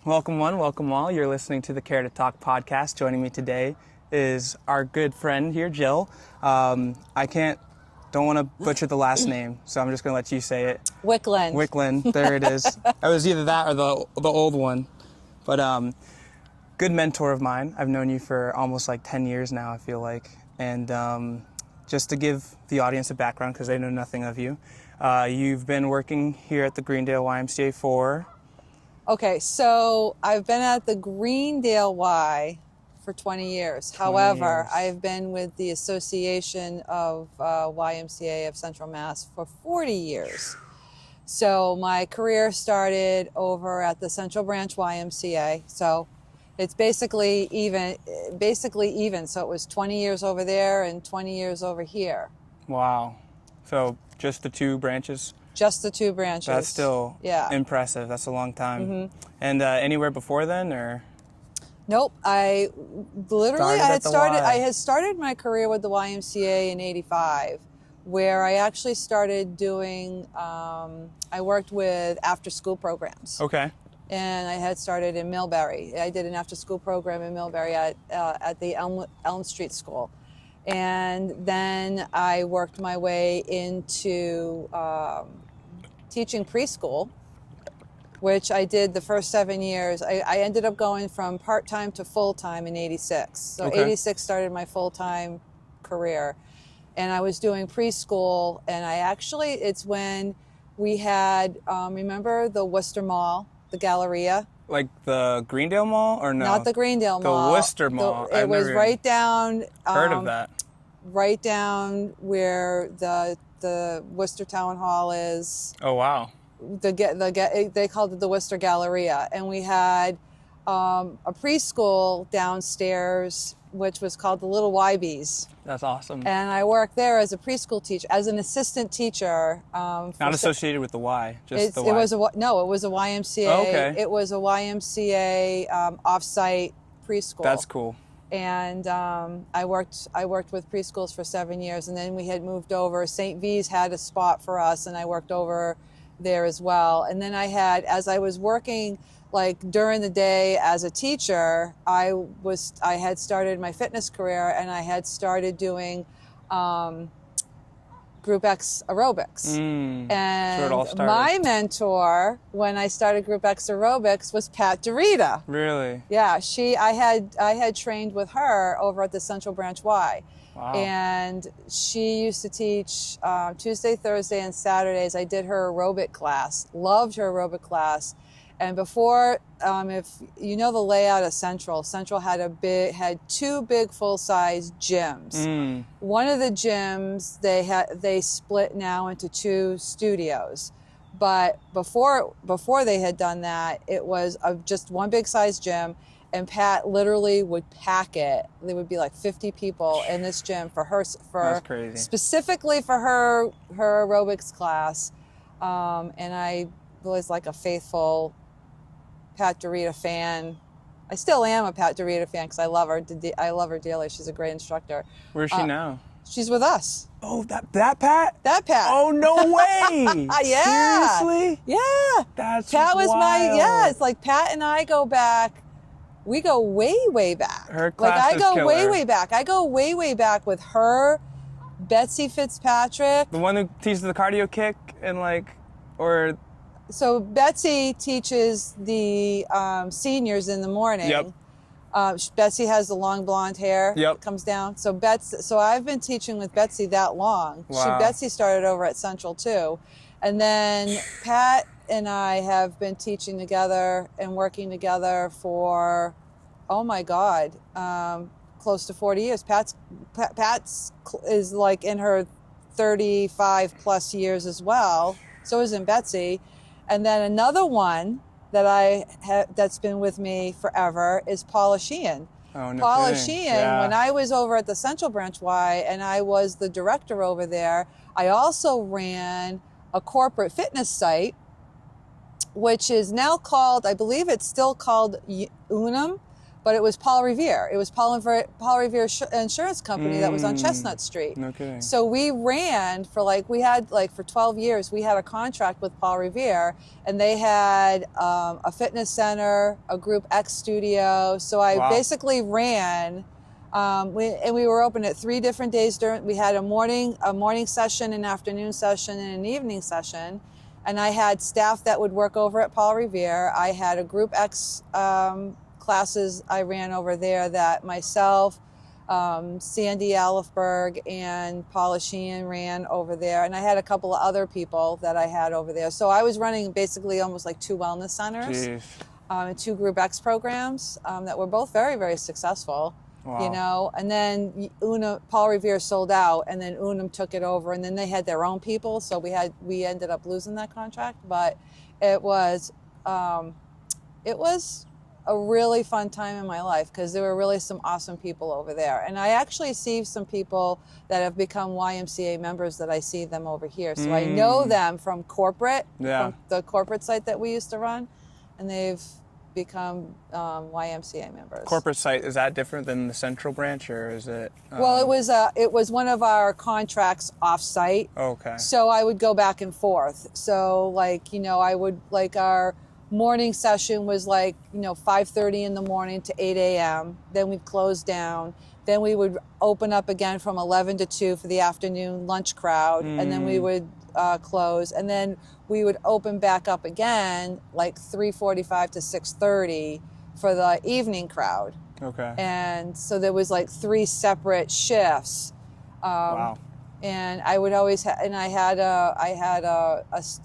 Welcome one, welcome all. You're listening to the TheCare2Talk podcast. Joining me today is our good friend here, Jill. Don't want to butcher the last name, so I'm just going to let you say it. Wicklund. Wicklund, there it is. It was either that or the old one. But good mentor of mine. I've known you for almost like 10 years now, I feel like. And just to give the audience a background, because they know nothing of you, you've been working here at the Greendale YMCA for... Okay, so I've been at the Greendale Y for 20 years. 20 However, years. I've been with the Association of YMCA of Central Mass for 40 years. So my career started over at the Central Branch YMCA. So it's basically even. So it was 20 years over there and 20 years over here. Wow. So just the two branches? Just the two branches. That's still impressive. That's a long time. Mm-hmm. And anywhere before then, or? Nope. I had started my career with the YMCA in '85, where I actually started doing. I worked with after-school programs. Okay. And I had started in Millbury. I did an after-school program in Millbury at the Elm Street School. And then I worked my way into teaching preschool, which I did the first 7 years. I ended up going from part-time to full-time in '86. So Okay. '86 started my full-time career. And I was doing preschool, and it's when we had, remember the Worcester Mall, the Galleria? Like the Greendale Mall, or no? Not the Greendale Mall. The Worcester Mall. It was right down. Heard of that? Right down where the Worcester Town Hall is. Oh wow. They called it the Worcester Galleria, and we had a preschool downstairs, which was called the Little YBs. That's awesome. And I worked there as a preschool teacher, as an assistant teacher. Not associated with the Y, just the Y. It was a YMCA. Oh, okay. It was a YMCA off-site preschool. That's cool. And I worked with preschools for 7 years, and then we had moved over. St. V's had a spot for us, and I worked over there as well. And then as I was working like during the day as a teacher, I had started my fitness career, and I had started doing Group X aerobics. And so it all started. My mentor when I started Group X aerobics was Pat DeRita. Really? Yeah, I had trained with her over at the Central Branch Y. Wow. And she used to teach Tuesday, Thursday, and Saturdays. I did her aerobic class. Loved her aerobic class. And before, if you know the layout of Central had two big full-size gyms. One of the gyms they split now into two studios, but before they had done that, it was just one big size gym. And Pat literally would pack it. There would be like 50 people in this gym That's crazy. Specifically for her aerobics class. And I was like a faithful Pat DeRita fan. I still am a Pat DeRita fan because I love her. I love her dearly. She's a great instructor. Where's she now? She's with us. Oh, that Pat? That Pat. Oh, no way! Yeah. Seriously? Yeah. That's Pat was wild. it's like Pat and I go back. We go way, way back. Her class I go is way, killer. way back. I go way, way back with her, Betsy Fitzpatrick. The one who teaches the cardio kick and or... So Betsy teaches the seniors in the morning. Yep. Betsy has the long blonde hair. Yep. Comes down. So I've been teaching with Betsy that long. Wow. Betsy started over at Central too. And then Pat and I have been teaching together and working together for, oh my God, close to 40 years. Pat's is like in her 35 plus years as well. So isn't Betsy. And then another one that that's been with me forever is Paula Sheehan. Oh, no Paula kidding. Sheehan, Yeah. when I was over at the Central Branch Y and I was the director over there, I also ran a corporate fitness site, which is now called, I believe it's still called Unum, but it was Paul Revere. It was Paul Revere Insurance Company that was on Chestnut Street. No kidding. So we ran for for 12 years, we had a contract with Paul Revere, and they had a fitness center, a Group X studio. So I basically ran. We were open at 3 different days we had a morning session, an afternoon session, and an evening session. And I had staff that would work over at Paul Revere. I had a Group X classes I ran over there that myself, Sandy Alifberg, and Paula Sheehan ran over there. And I had a couple of other people that I had over there. So I was running basically almost like 2 wellness centers and 2 Group X programs that were both very, very successful. Wow. You know, and then Paul Revere sold out, and then Unum took it over, and then they had their own people, so we ended up losing that contract. But it was a really fun time in my life because there were really some awesome people over there, and I actually see some people that have become YMCA members that I see them over here, so I know them from corporate, from the corporate site that we used to run, and they've become YMCA members. Corporate site, is that different than the central branch, or is it? Well, it was one of our contracts off-site. Okay. So I would go back and forth. So I would our morning session was 5:30 in the morning to 8 a.m. Then we'd close down. Then we would open up again from 11 to 2 for the afternoon lunch crowd, and then we would close, and then we would open back up again 3:45 to 6:30 for the evening crowd. Okay. And so there was 3 separate shifts. Wow. And I would always I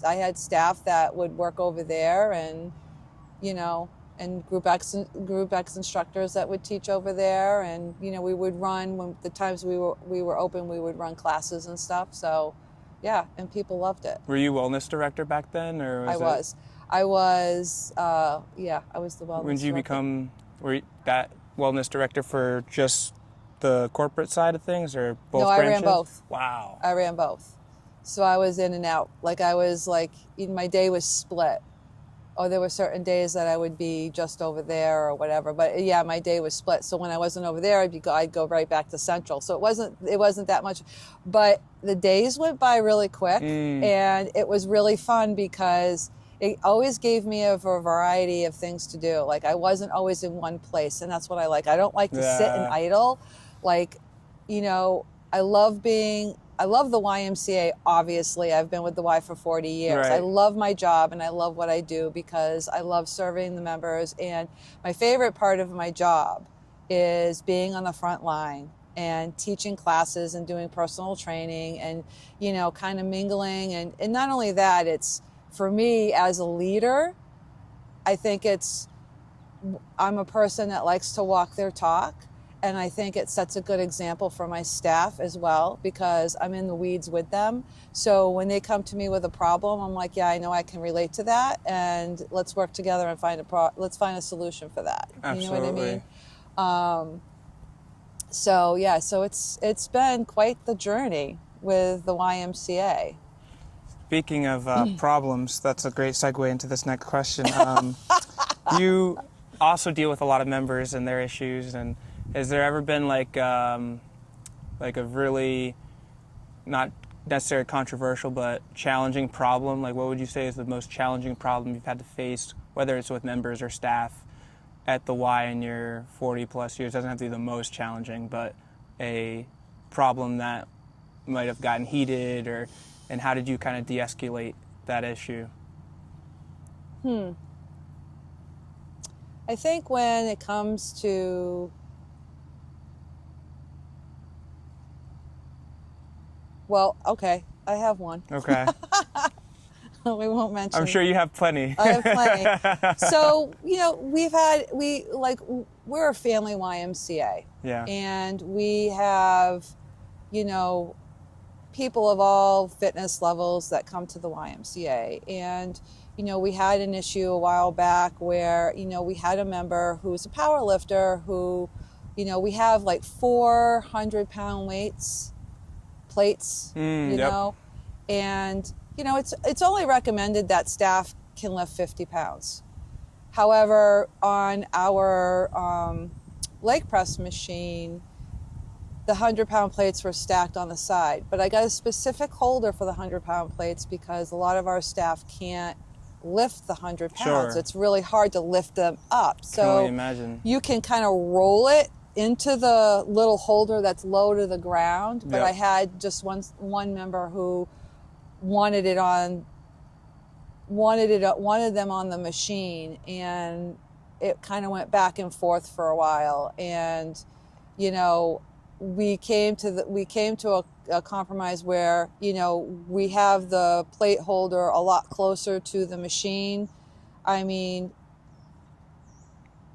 had staff that would work over there, and and Group X instructors that would teach over there, and we would run when the times we were open, we would run classes and stuff. So yeah, and people loved it. Were you wellness director back then, or I was the wellness director. When did you become that wellness director for just the corporate side of things, or both branches? No, I ran both. Wow. I ran both. So I was in and out. My day was split. Or there were certain days that I would be just over there or whatever. But yeah, my day was split. So when I wasn't over there, I'd go right back to Central. So it wasn't that much. But the days went by really quick, and it was really fun because it always gave me a variety of things to do. I wasn't always in one place, and that's what I like. I don't like to sit and idle. I love the YMCA, obviously. I've been with the Y for 40 years. Right. I love my job, and I love what I do because I love serving the members. And my favorite part of my job is being on the front line and teaching classes and doing personal training and, kind of mingling. And not only that, it's, for me as a leader, I think I'm a person that likes to walk their talk. And I think it sets a good example for my staff as well, because I'm in the weeds with them. So when they come to me with a problem, I'm like, yeah, I know I can relate to that, and let's work together and let's find a solution for that. Absolutely. You know what I mean? So it's been quite the journey with the YMCA. Speaking of problems, that's a great segue into this next question. You also deal with a lot of members and their issues, and has there ever been a really, not necessarily controversial, but challenging problem? What would you say is the most challenging problem you've had to face, whether it's with members or staff at the Y in your 40 plus years? It doesn't have to be the most challenging, but a problem that might have gotten heated, and how did you kind of de-escalate that issue? I think when it comes to I have one. Okay. We won't mention. I'm sure you have plenty. I have plenty. So, we're a family YMCA. Yeah. And we have, people of all fitness levels that come to the YMCA. And, we had an issue a while back where, we had a member who's a power lifter who, we have 400-pound plates, know, and, it's only recommended that staff can lift 50 pounds. However, on our leg press machine, the 100-pound plates were stacked on the side. But I got a specific holder for the 100-pound plates because a lot of our staff can't lift the 100 pounds. Sure. It's really hard to lift them up. Can only So imagine. you can kind of roll it into the little holder that's low to the ground. But Yep. I had just one member who wanted them on the machine, and it kind of went back and forth for a while. And we came to a compromise where we have the plate holder a lot closer to the machine. I mean,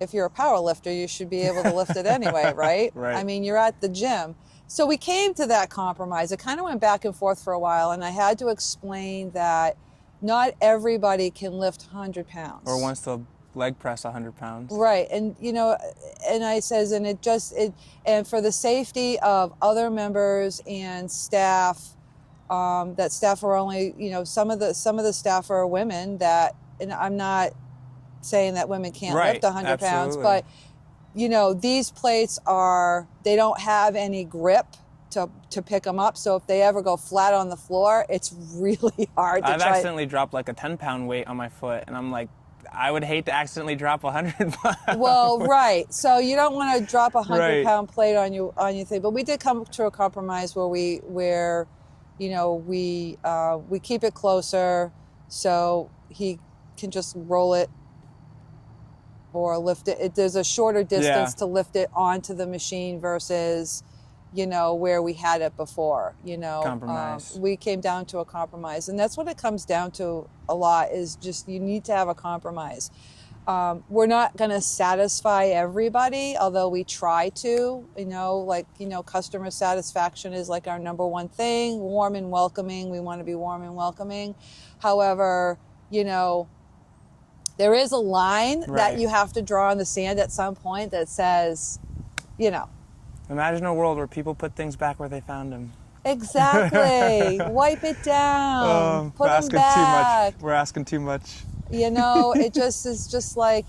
if you're a power lifter, you should be able to lift it anyway, right? Right. I mean, you're at the gym. So we came to that compromise. It kind of went back and forth for a while, and I had to explain that not everybody can lift 100 pounds. Or wants to leg press 100 pounds. Right. And, and I says, and and for the safety of other members and staff, that staff are only, some of the staff are women and I'm not saying that women can't Right. lift 100 pounds, Absolutely. but, these plates they don't have any grip to pick them up. So if they ever go flat on the floor, it's really hard to I've accidentally dropped like a 10-pound weight on my foot, and I'm like, I would hate to accidentally drop 100 pounds. Well, right. So you don't want to drop a 100-pound Right. plate on your thing. But we did come to a compromise where we keep it closer, so he can just roll it or lift it. There's a shorter distance Yeah. to lift it onto the machine versus where we had it before. Compromise. We came down to a compromise, and that's what it comes down to a lot, is just you need to have a compromise. We're not going to satisfy everybody, although we try to. Customer satisfaction is like our number one thing. Warm and welcoming. We want to be warm and welcoming. However, there is a line that Right. you have to draw in the sand at some point that says, Imagine a world where people put things back where they found them. exactly. Wipe it down. Put them back. We're asking too much. It just is just like,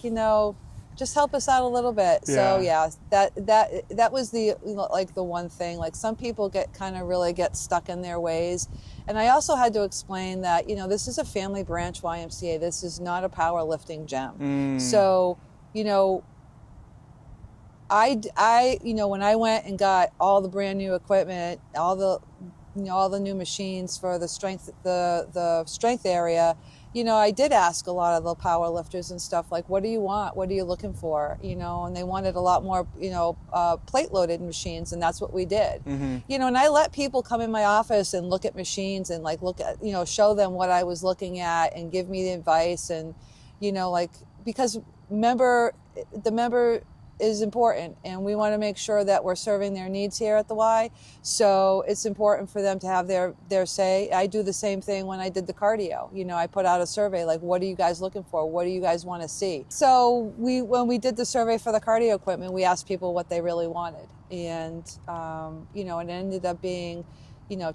just help us out a little bit. So yeah, that was the one thing. Like, some people really get stuck in their ways. And I also had to explain that, this is a family branch YMCA. This is not a powerlifting gym. So, I when I went and got all the brand new equipment, all the new machines for the strength area, I did ask a lot of the power lifters and stuff, like, what do you want? What are you looking for? And they wanted a lot more, plate loaded machines, and that's what we did. Mm-hmm. And I let people come in my office and look at machines and look at, show them what I was looking at and give me the advice, and, because the member is important, and we want to make sure that we're serving their needs here at the Y. So it's important for them to have their say. I do the same thing when I did the cardio. I put out a survey, like, what are you guys looking for? What do you guys want to see? So when we did the survey for the cardio equipment, we asked people what they really wanted. And, it ended up being,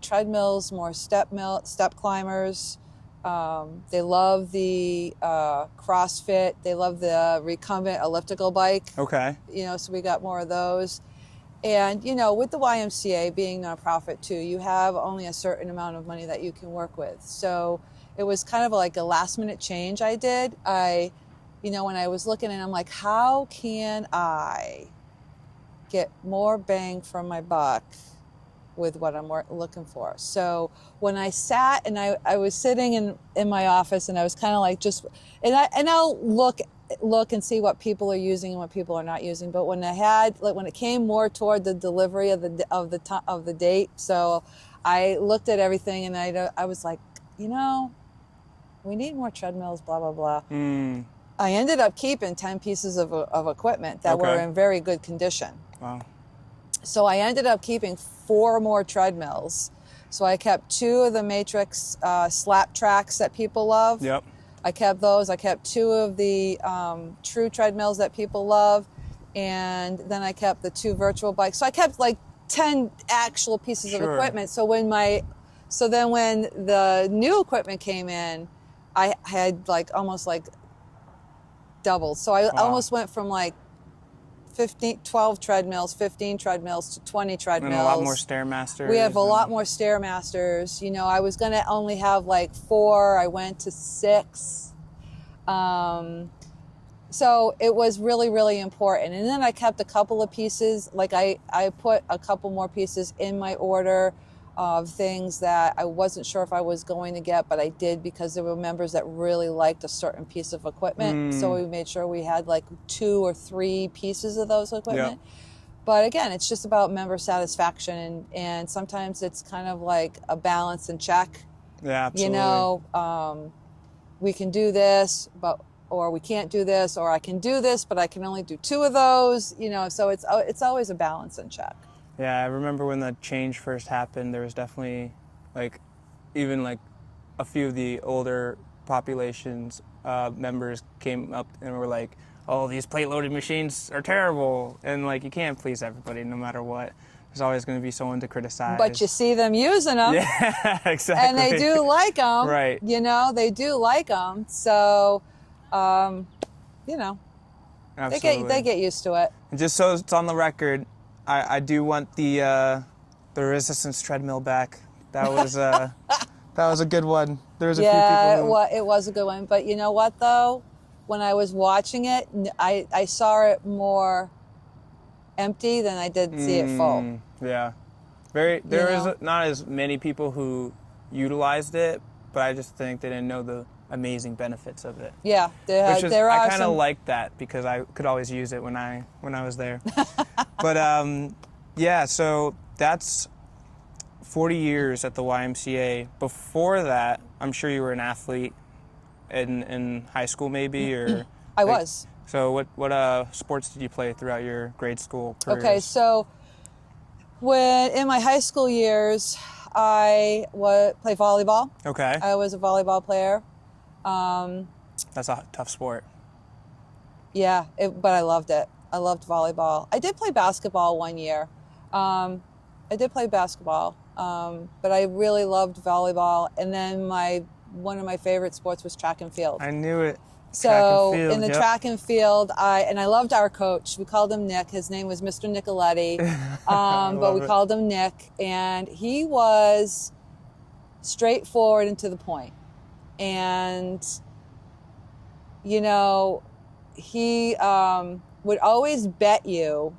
treadmills, more step climbers. They love the CrossFit. They love the recumbent elliptical bike. Okay. So we got more of those. And, with the YMCA being nonprofit too, you have only a certain amount of money that you can work with. So it was kind of like a last minute change I did. When I was looking, and I'm like, how can I get more bang from my buck with what I'm looking for? So when I sat and I was sitting in my office, and I was kind of like I'll look and see what people are using and what people are not using. But when when it came more toward the delivery of the date, so I looked at everything, and I was like, we need more treadmills, blah blah blah. I ended up keeping 10 pieces of equipment that were in very good condition. Wow. So I ended up keeping 4 more treadmills. So I kept 2 of the Matrix slap tracks that people love. Yep. I kept those. I kept 2 of the true treadmills that people love. And then I kept the 2 virtual bikes. So I kept like 10 actual pieces of equipment. So when the new equipment came in, I had almost doubled. So I Wow. almost went from like 12 treadmills, 15 treadmills to 20 treadmills. And a lot more Stairmasters. We have a lot more Stairmasters. You know, I was going to only have like 4. I went to 6. So it was really, really important. And then I kept a couple of pieces. Like I put a couple more pieces in my order of things that I wasn't sure if I was going to get, but I did because there were members that really liked a certain piece of equipment. So we made sure we had like 2 or 3 pieces of those equipment. Yep. But again, it's just about member satisfaction. And sometimes it's kind of like a balance and check. Yeah, absolutely. You know, we can do this, or we can't do this, or I can do this, but I can only do 2 of those, you know, so it's always a balance and check. Yeah, I remember when the change first happened, there was definitely like even like a few of the older populations members came up and were like, oh, these plate loaded machines are terrible. And like, you can't please everybody no matter what. There's always going to be someone to criticize. But you see them using them. Yeah, exactly. And they do like them. Right. You know, they do like them. So, you know, Absolutely. they get used to it. And just so it's on the record, I do want the resistance treadmill back. That was that was a good one. There was a few people. Yeah, it was a good one. But you know what though? When I was watching it, I saw it more empty than I did see it full. Yeah, there is know? not as many people who utilized it, but I just think they didn't know the amazing benefits of it. Yeah, there I are kind of some. like that because I could always use it when I was there. But yeah, so that's 40 years at the YMCA. Before that, I'm sure you were an athlete in high school, maybe, or I was. So what sports did you play throughout your grade school careers? Okay, so when in my high school years, I play volleyball. Okay. I was a volleyball player. That's a tough sport. Yeah, but I loved it. I loved volleyball. I did play basketball one year. But I really loved volleyball. And then one of my favorite sports was track and field. I knew it. So field, in the yep. track and field, I loved our coach. We called him Nick. His name was Mr. Nicoletti, but we called him Nick, and he was straightforward and to the point. And you know, he would always bet you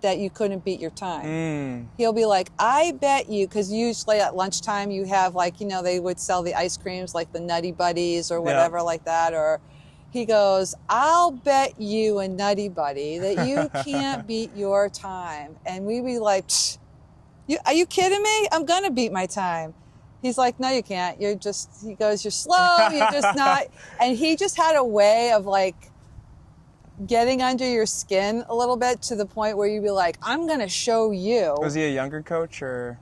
that you couldn't beat your time. He'll be like, I bet you, because usually at lunchtime you have like, you know, they would sell the ice creams like the Nutty Buddies or whatever like that. Or he goes, I'll bet you a Nutty Buddy that you can't beat your time. And we'd be like, are you kidding me? I'm going to beat my time. He's like, no, you can't. He goes, you're slow. You're just not. And he just had a way of like, getting under your skin a little bit to the point where you'd be like, I'm going to show you. Was he a younger coach or?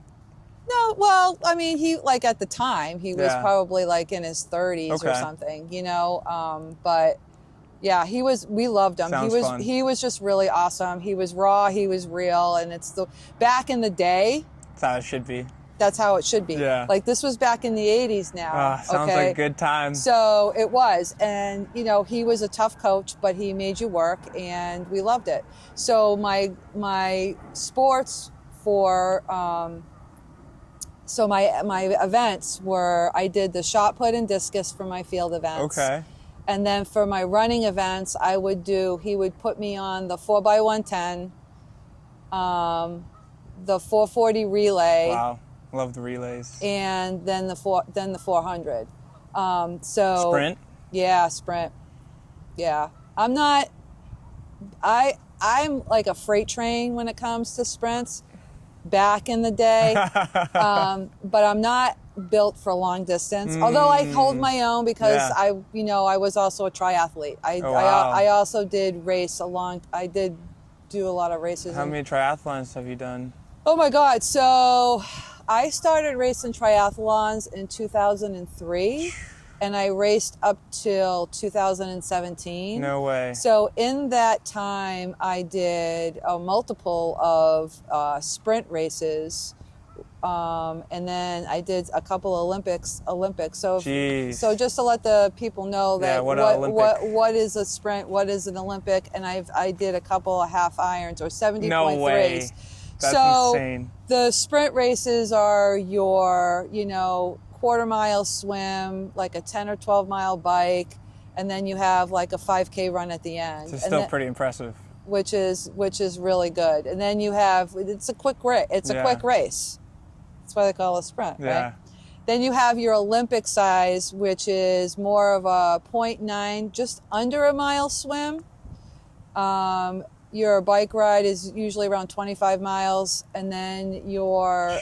No, well, I mean, he like at the time, he was probably like in his 30s or something, you know? But yeah, we loved him. Sounds fun. He was just really awesome. He was raw, he was real. And back in the day. That's how it should be. That's how it should be. Yeah. Like this was back in the 80s now. Sounds like a good time. So it was. And, you know, he was a tough coach, but he made you work and we loved it. So my sports for, so my events were, I did the shot put and discus for my field events. Okay. And then for my running events, he would put me on the 4x110, the 440 relay. Wow. Love the relays. And then the 400. So sprint? Yeah, sprint. Yeah. I'm like a freight train when it comes to sprints back in the day. But I'm not built for long distance. Although I hold my own because I was also a triathlete. I also did I did do a lot of races. How many triathlons have you done? Oh my God. So I started racing triathlons in 2003 and I raced up till 2017. No way. So in that time, I did a multiple of sprint races and then I did a couple Olympics. So Jeez. so just to let the people know that what is a sprint, what is an Olympic, and I did a couple of half irons or 70.3s. No way. That's insane. The sprint races are your, quarter mile swim, like a 10 or 12 mile bike, and then you have like a 5K run at the end. It's still pretty impressive. Which is really good. And then you have, it's a quick race. It's a quick race. That's why they call it a sprint, right? Then you have your Olympic size, which is more of a 0.9, just under a mile swim. Your bike ride is usually around 25 miles, and then your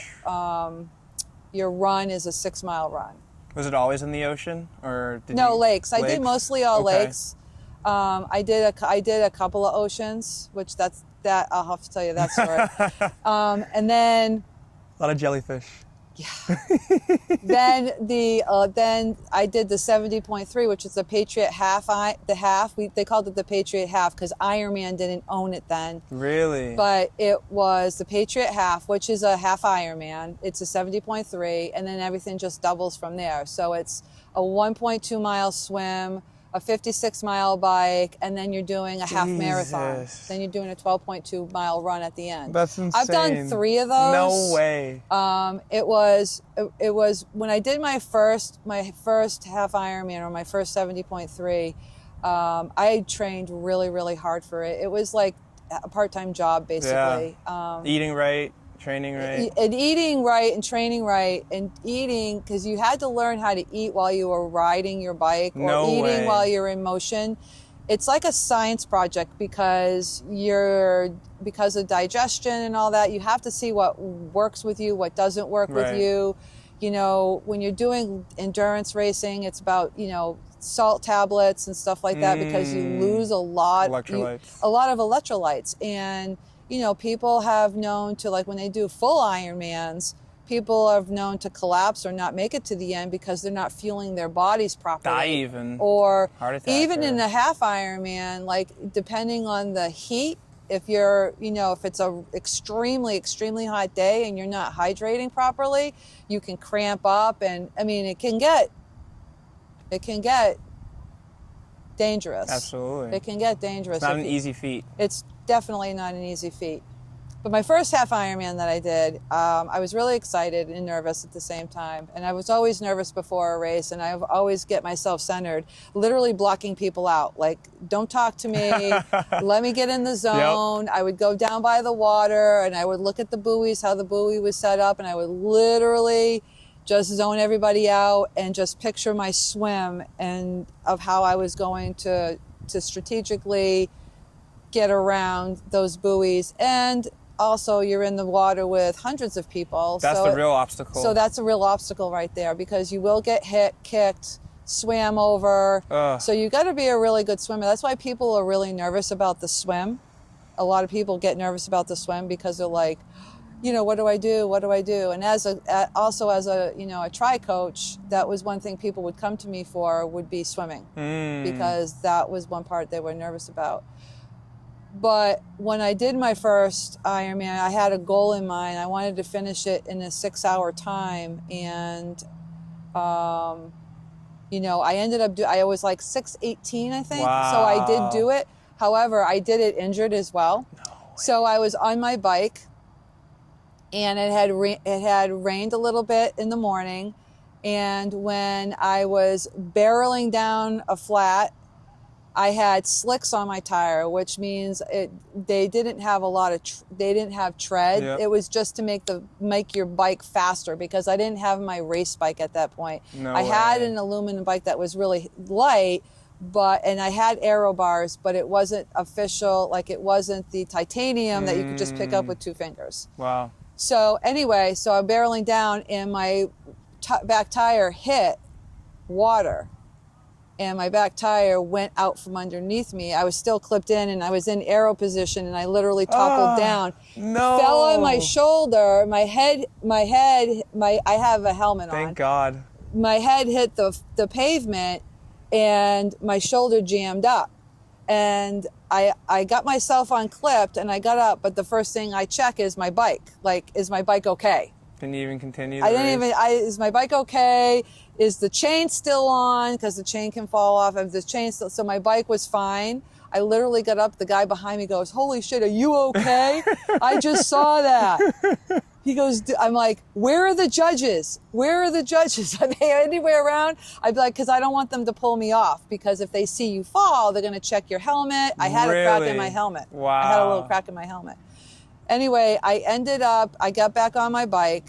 run is a 6-mile run. Was it always in the ocean, or lakes? I did mostly all lakes. I did a couple of oceans, which that I'll have to tell you that story. And then a lot of jellyfish. Yeah. then I did the 70.3, which is the Patriot half. They called it the Patriot half because Ironman didn't own it then. Really? But it was the Patriot half, which is a half Ironman. It's a 70.3, and then everything just doubles from there. So it's a 1.2 mile swim, a 56-mile bike, and then you're doing a half marathon. Then you're doing a 12.2 mile run at the end. That's insane. I've done 3 of those. No way. It was when I did my first half Ironman, or my first 70.3. I trained really, really hard for it. It was like a part-time job, basically. Eating right. Training right. And eating right and training right, and eating, because you had to learn how to eat while you were riding your bike or eating while you're in motion. It's like a science project because of digestion and all that. You have to see what works with you, what doesn't work with you. When you're doing endurance racing, it's about, salt tablets and stuff like that because you lose a lot of electrolytes. And people have known to, like when they do full Ironmans, people have known to collapse or not make it to the end because they're not fueling their bodies properly. Die even. Or heart attack. Even in a half Ironman, like depending on the heat, if you're, if it's a extremely, extremely hot day and you're not hydrating properly, you can cramp up, and it can get dangerous. Absolutely. It can get dangerous. It's not an easy feat. It's definitely not an easy feat. But my first half Ironman that I did, I was really excited and nervous at the same time. And I was always nervous before a race, and I always get myself centered, literally blocking people out. Like, don't talk to me. Let me get in the zone. Yep. I would go down by the water, and I would look at the buoys, how the buoy was set up, and I would literally just zone everybody out and just picture my swim and of how I was going to strategically get around those buoys. And also you're in the water with hundreds of people. That's the real obstacle. So that's a real obstacle right there, because you will get hit, kicked, swam over. So you got to be a really good swimmer. That's why people are really nervous about the swim. A lot of people get nervous about the swim because they're like, what do I do? What do I do? And as a tri coach, that was one thing people would come to me for, would be swimming, because that was one part they were nervous about. But when I did my first Ironman, I had a goal in mind. I wanted to finish it in a 6-hour time, and I ended up I was like 6:18, I think. Wow. So I did do it. However, I did it injured as well. No way. So I was on my bike, and it had rained a little bit in the morning, and when I was barreling down a flat, I had slicks on my tire, which means they didn't have a lot of they didn't have tread. Yep. It was just to make your bike faster, because I didn't have my race bike at that point. I had an aluminum bike that was really light, and I had aero bars, but it wasn't official. Like, it wasn't the titanium that you could just pick up with 2 fingers. Wow. So anyway, I'm barreling down, and my back tire hit water, and my back tire went out from underneath me. I was still clipped in, and I was in aero position, and I literally toppled down. No. Fell on my shoulder. I have a helmet on. Thank God. My head hit the pavement, and my shoulder jammed up. And I got myself unclipped, and I got up, but the first thing I check is my bike. Like, is my bike okay? Didn't you even continue the I didn't race? even, is my bike okay? Is the chain still on? Because the chain can fall off. If the chain still, so my bike was fine. I literally got up, the guy behind me goes, holy shit, are you okay? I just saw that. He goes, I'm like, where are the judges? Where are the judges? Are they anywhere around? I'd be like, because I don't want them to pull me off, because if they see you fall, they're going to check your helmet. I had a crack in my helmet. Wow. I had a little crack in my helmet. Anyway, I got back on my bike,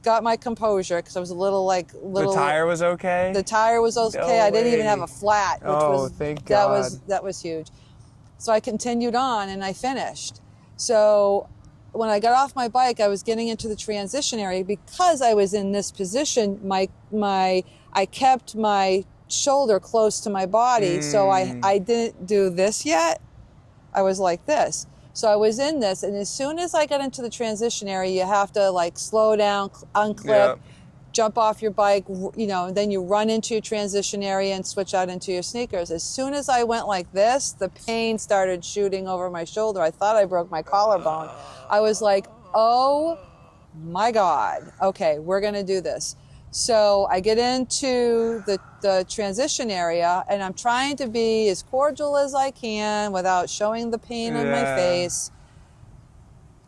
got my composure, because I was a little. The tire was okay? The tire was okay. No I didn't even way. have a flat, which thank God. That was huge. So I continued on and I finished. So when I got off my bike, I was getting into the transition area. Because I was in this position, I kept my shoulder close to my body. So I didn't do this yet. I was like this. So I was in this, and as soon as I got into the transition area, you have to like slow down, unclip, jump off your bike, and then you run into your transition area and switch out into your sneakers. As soon as I went like this, the pain started shooting over my shoulder. I thought I broke my collarbone. I was like, oh my God, okay, we're gonna do this. So I get into the transition area, and I'm trying to be as cordial as I can without showing the pain on my face.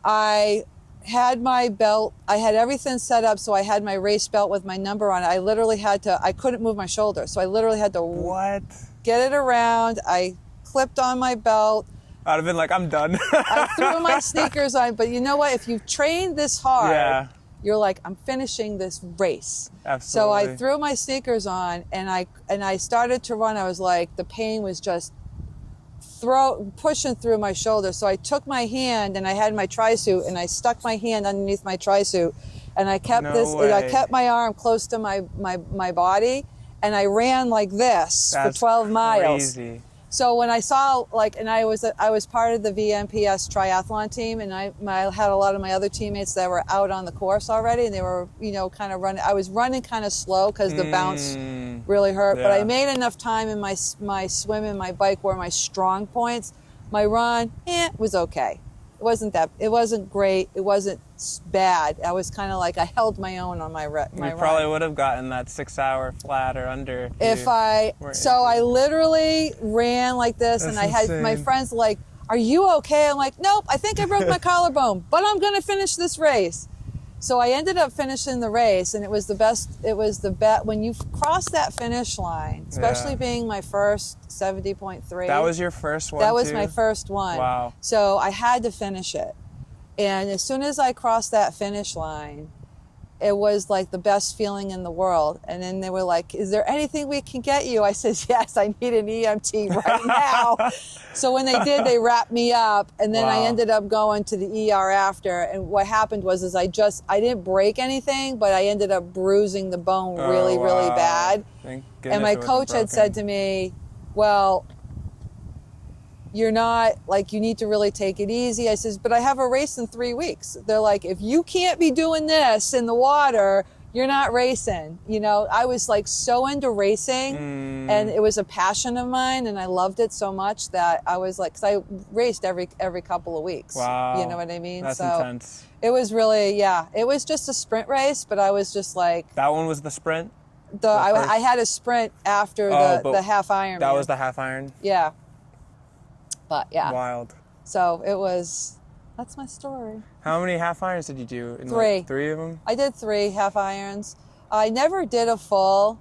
I had my belt, I had everything set up, so I had my race belt with my number on it. I literally I couldn't move my shoulder, so I literally had to get it around. I clipped on my belt. I'd have been like, I'm done. I threw my sneakers on, but you know what? If you've trained this hard, you're like, I'm finishing this race. Absolutely. So I threw my sneakers on, and I started to run. I was like, the pain was just pushing through my shoulder. So I took my hand, and I had my tri-suit, and I stuck my hand underneath my tri-suit, and I kept I kept my arm close to my body, and I ran like this for 12 miles. Crazy. So when I saw, and I was part of the VMPS triathlon team, and I had a lot of my other teammates that were out on the course already, and they were, kind of running. I was running kind of slow because the bounce really hurt, but I made enough time in my swim and my bike were my strong points. My run, was okay. It wasn't great. It wasn't bad. I was kind of like, I held my own on my run. You probably would have gotten that 6-hour flat or under. So I literally ran like this. That's and I had insane. my friends like, are you okay? I'm like, nope, I think I broke my collarbone, but I'm going to finish this race. So I ended up finishing the race, and it was the best. It was the best when you cross that finish line, especially being my first 70.3. That was your first one? That was my first one. Wow. So I had to finish it. And as soon as I crossed that finish line, it was like the best feeling in the world. And then they were like, is there anything we can get you? I said, yes, I need an EMT right now. So when they did, they wrapped me up. And then I ended up going to the ER after. And what happened was I didn't break anything, but I ended up bruising the bone really, really bad. Thank goodness. And my coach had said to me, well, you're not, you need to really take it easy. I says, but I have a race in 3 weeks. They're like, if you can't be doing this in the water, you're not racing. I was so into racing, and it was a passion of mine, and I loved it so much that I was because I raced every couple of weeks. Wow. You know what I mean? That's intense. It was really, it was just a sprint race, but I was just like. That one was the sprint? I had a sprint after the half Ironman. That was the half iron? Yeah. But yeah. Wild. So that's my story. How many half irons did you do? 3. 3 of them? I did 3 half irons. I never did a full.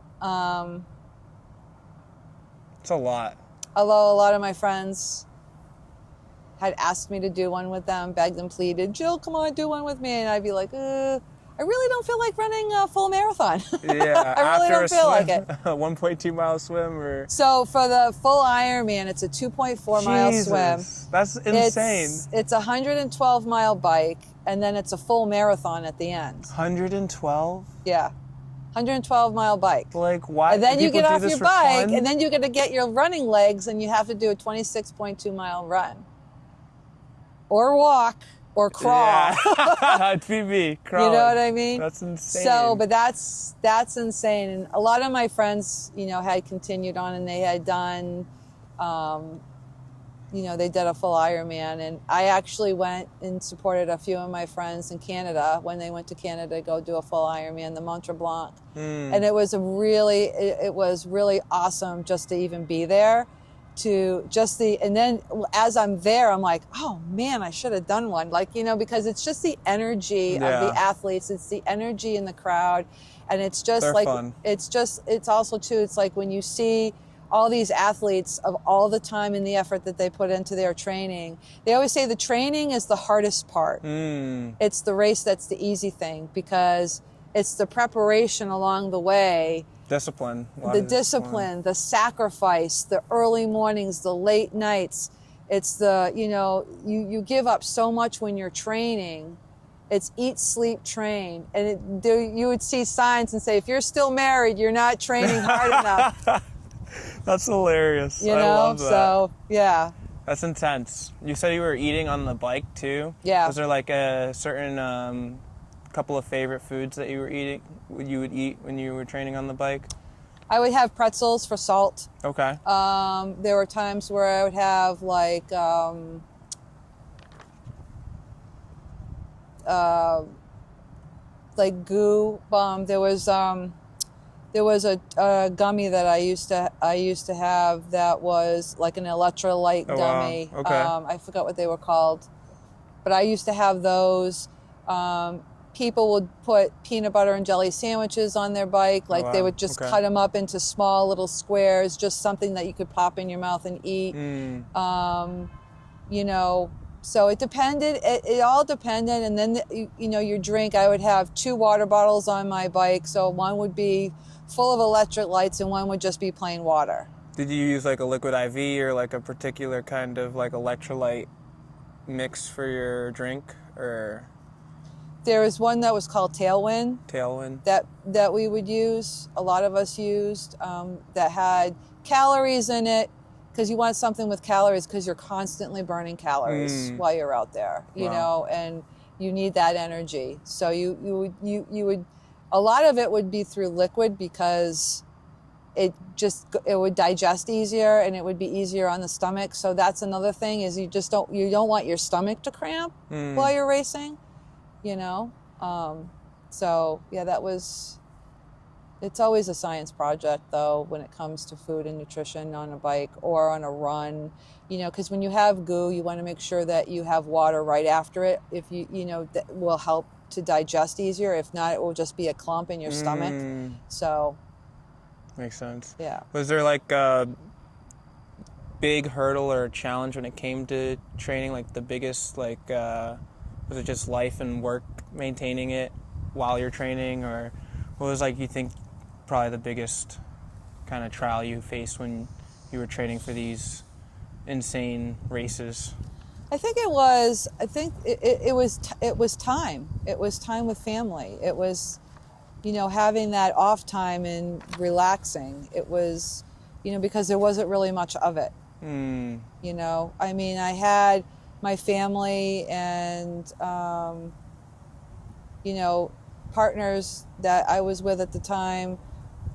It's a lot. Although a lot of my friends had asked me to do one with them, begged and pleaded, Jill, come on, do one with me. And I'd be like, I really don't feel like running a full marathon. Yeah, I really don't feel like it. 1.2 mile swim or. So for the full Ironman, it's a 2.4 mile swim. That's insane. It's a 112 mile bike, and then it's a full marathon at the end. 112? Yeah. 112 mile bike. Why? And then you get off your bike, fun? and then you're going to get your running legs, and you have to do a 26.2 mile run. Or walk. Or crawl. Yeah. TV, crawl. You know what I mean? That's insane. So, but that's insane. And a lot of my friends, had continued on, and they had done they did a full Ironman, and I actually went and supported a few of my friends in Canada when they went to Canada to go do a full Ironman, the Mont Blanc. And it was it was really awesome just to even be there, and then as I'm there, I'm like, oh man, I should have done one. Like, because it's just the energy of the athletes. It's the energy in the crowd. And it's just They're like, fun. it's also too, it's like when you see all these athletes of all the time and the effort that they put into their training, they always say the training is the hardest part. It's the race that's the easy thing, because it's the preparation along the way. Discipline. The discipline, the sacrifice, the early mornings, the late nights. It's you give up so much when you're training. It's eat, sleep, train. And you would see signs and say, if you're still married, you're not training hard enough. That's hilarious. I love that. So, yeah. That's intense. You said you were eating on the bike too? Yeah. Was there like a certain couple of favorite foods that you would eat when you were training on the bike? I would have pretzels for salt. Okay. There were times where I would have like goo. There was a gummy that I used to have that was like an electrolyte gummy. Wow. Okay. I forgot what they were called, but I used to have those. People would put peanut butter and jelly sandwiches on their bike. Like they would just cut them up into small little squares, just something that you could pop in your mouth and eat. So it depended. It all depended. And then, your drink, I would have 2 water bottles on my bike. So one would be full of electrolytes and one would just be plain water. Did you use like a liquid IV or like a particular kind of like electrolyte mix for your drink, or? There was one that was called Tailwind. Tailwind. That we would use. A lot of us used that had calories in it, because you want something with calories because you're constantly burning calories while you're out there, and you need that energy. So you would, a lot of it would be through liquid, because it would digest easier and it would be easier on the stomach. So that's another thing, is you don't want your stomach to cramp while you're racing, So yeah, it's always a science project though when it comes to food and nutrition on a bike or on a run, because when you have goo, you want to make sure that you have water right after it. If that will help to digest easier. If not, it will just be a clump in your stomach. So. Makes sense. Yeah. Was there like a big hurdle or challenge when it came to training? Like the biggest, was it just life and work maintaining it while you're training, or what was you think probably the biggest kind of trial you faced when you were training for these insane races? I think it was time. It was time with family. It was, having that off time and relaxing. It was, because there wasn't really much of it. I had my family and, partners that I was with at the time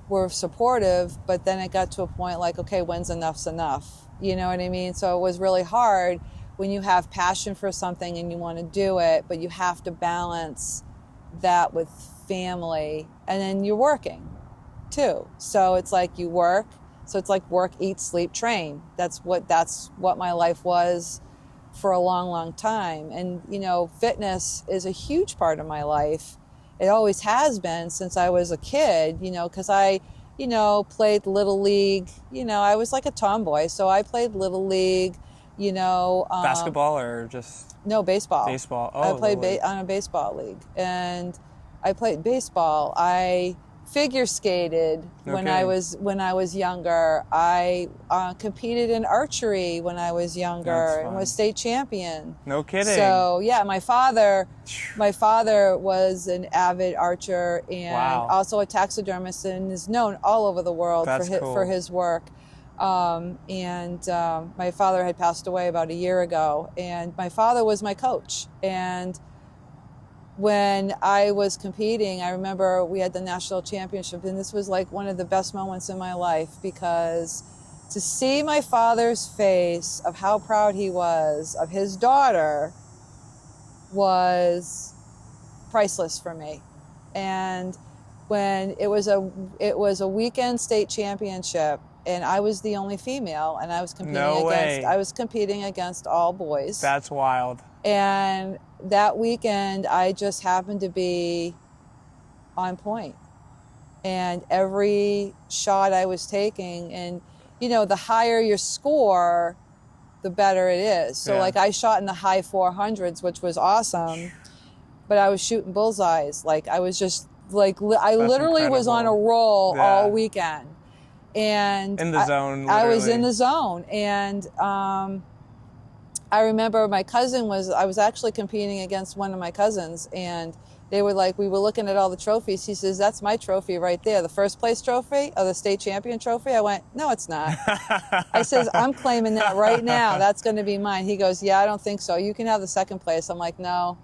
were supportive, but then it got to a point like, okay, when's enough's enough? You know what I mean? So it was really hard when you have passion for something and you want to do it, but you have to balance that with family, and then you're working too. So it's like you work. So it's like work, eat, sleep, train. That's what my life was for a long, long time. And, fitness is a huge part of my life. It always has been since I was a kid, because I, played Little League. I was like a tomboy. So I played Little League, Basketball or just? No, baseball. Baseball. Oh, I played on a baseball league. And I played baseball. I figure skated when I was younger. I competed in archery when I was younger and was state champion. No kidding. So yeah, my father was an avid archer and also a taxidermist, and is known all over the world for his work. My father had passed away about a year ago, and my father was my coach. And when I was competing, I remember we had the national championship, and this was like one of the best moments in my life, because to see my father's face of how proud he was of his daughter was priceless for me. And when it was a weekend state championship, and I was the only female, and I was competing against all boys. That's wild. And that weekend, I just happened to be on point. And every shot I was taking, and the higher your score, the better it is. So like I shot in the high 400s, which was awesome, but I was shooting bullseyes. Like I was just like, I literally was on a roll all weekend. And in the zone, literally. I was in the zone. And I remember I was actually competing against one of my cousins, and they were like, we were looking at all the trophies. He says, that's my trophy right there, the first place trophy or the state champion trophy. I went, no, it's not. I says, I'm claiming that right now. That's going to be mine. He goes, yeah, I don't think so. You can have the second place. I'm like, no.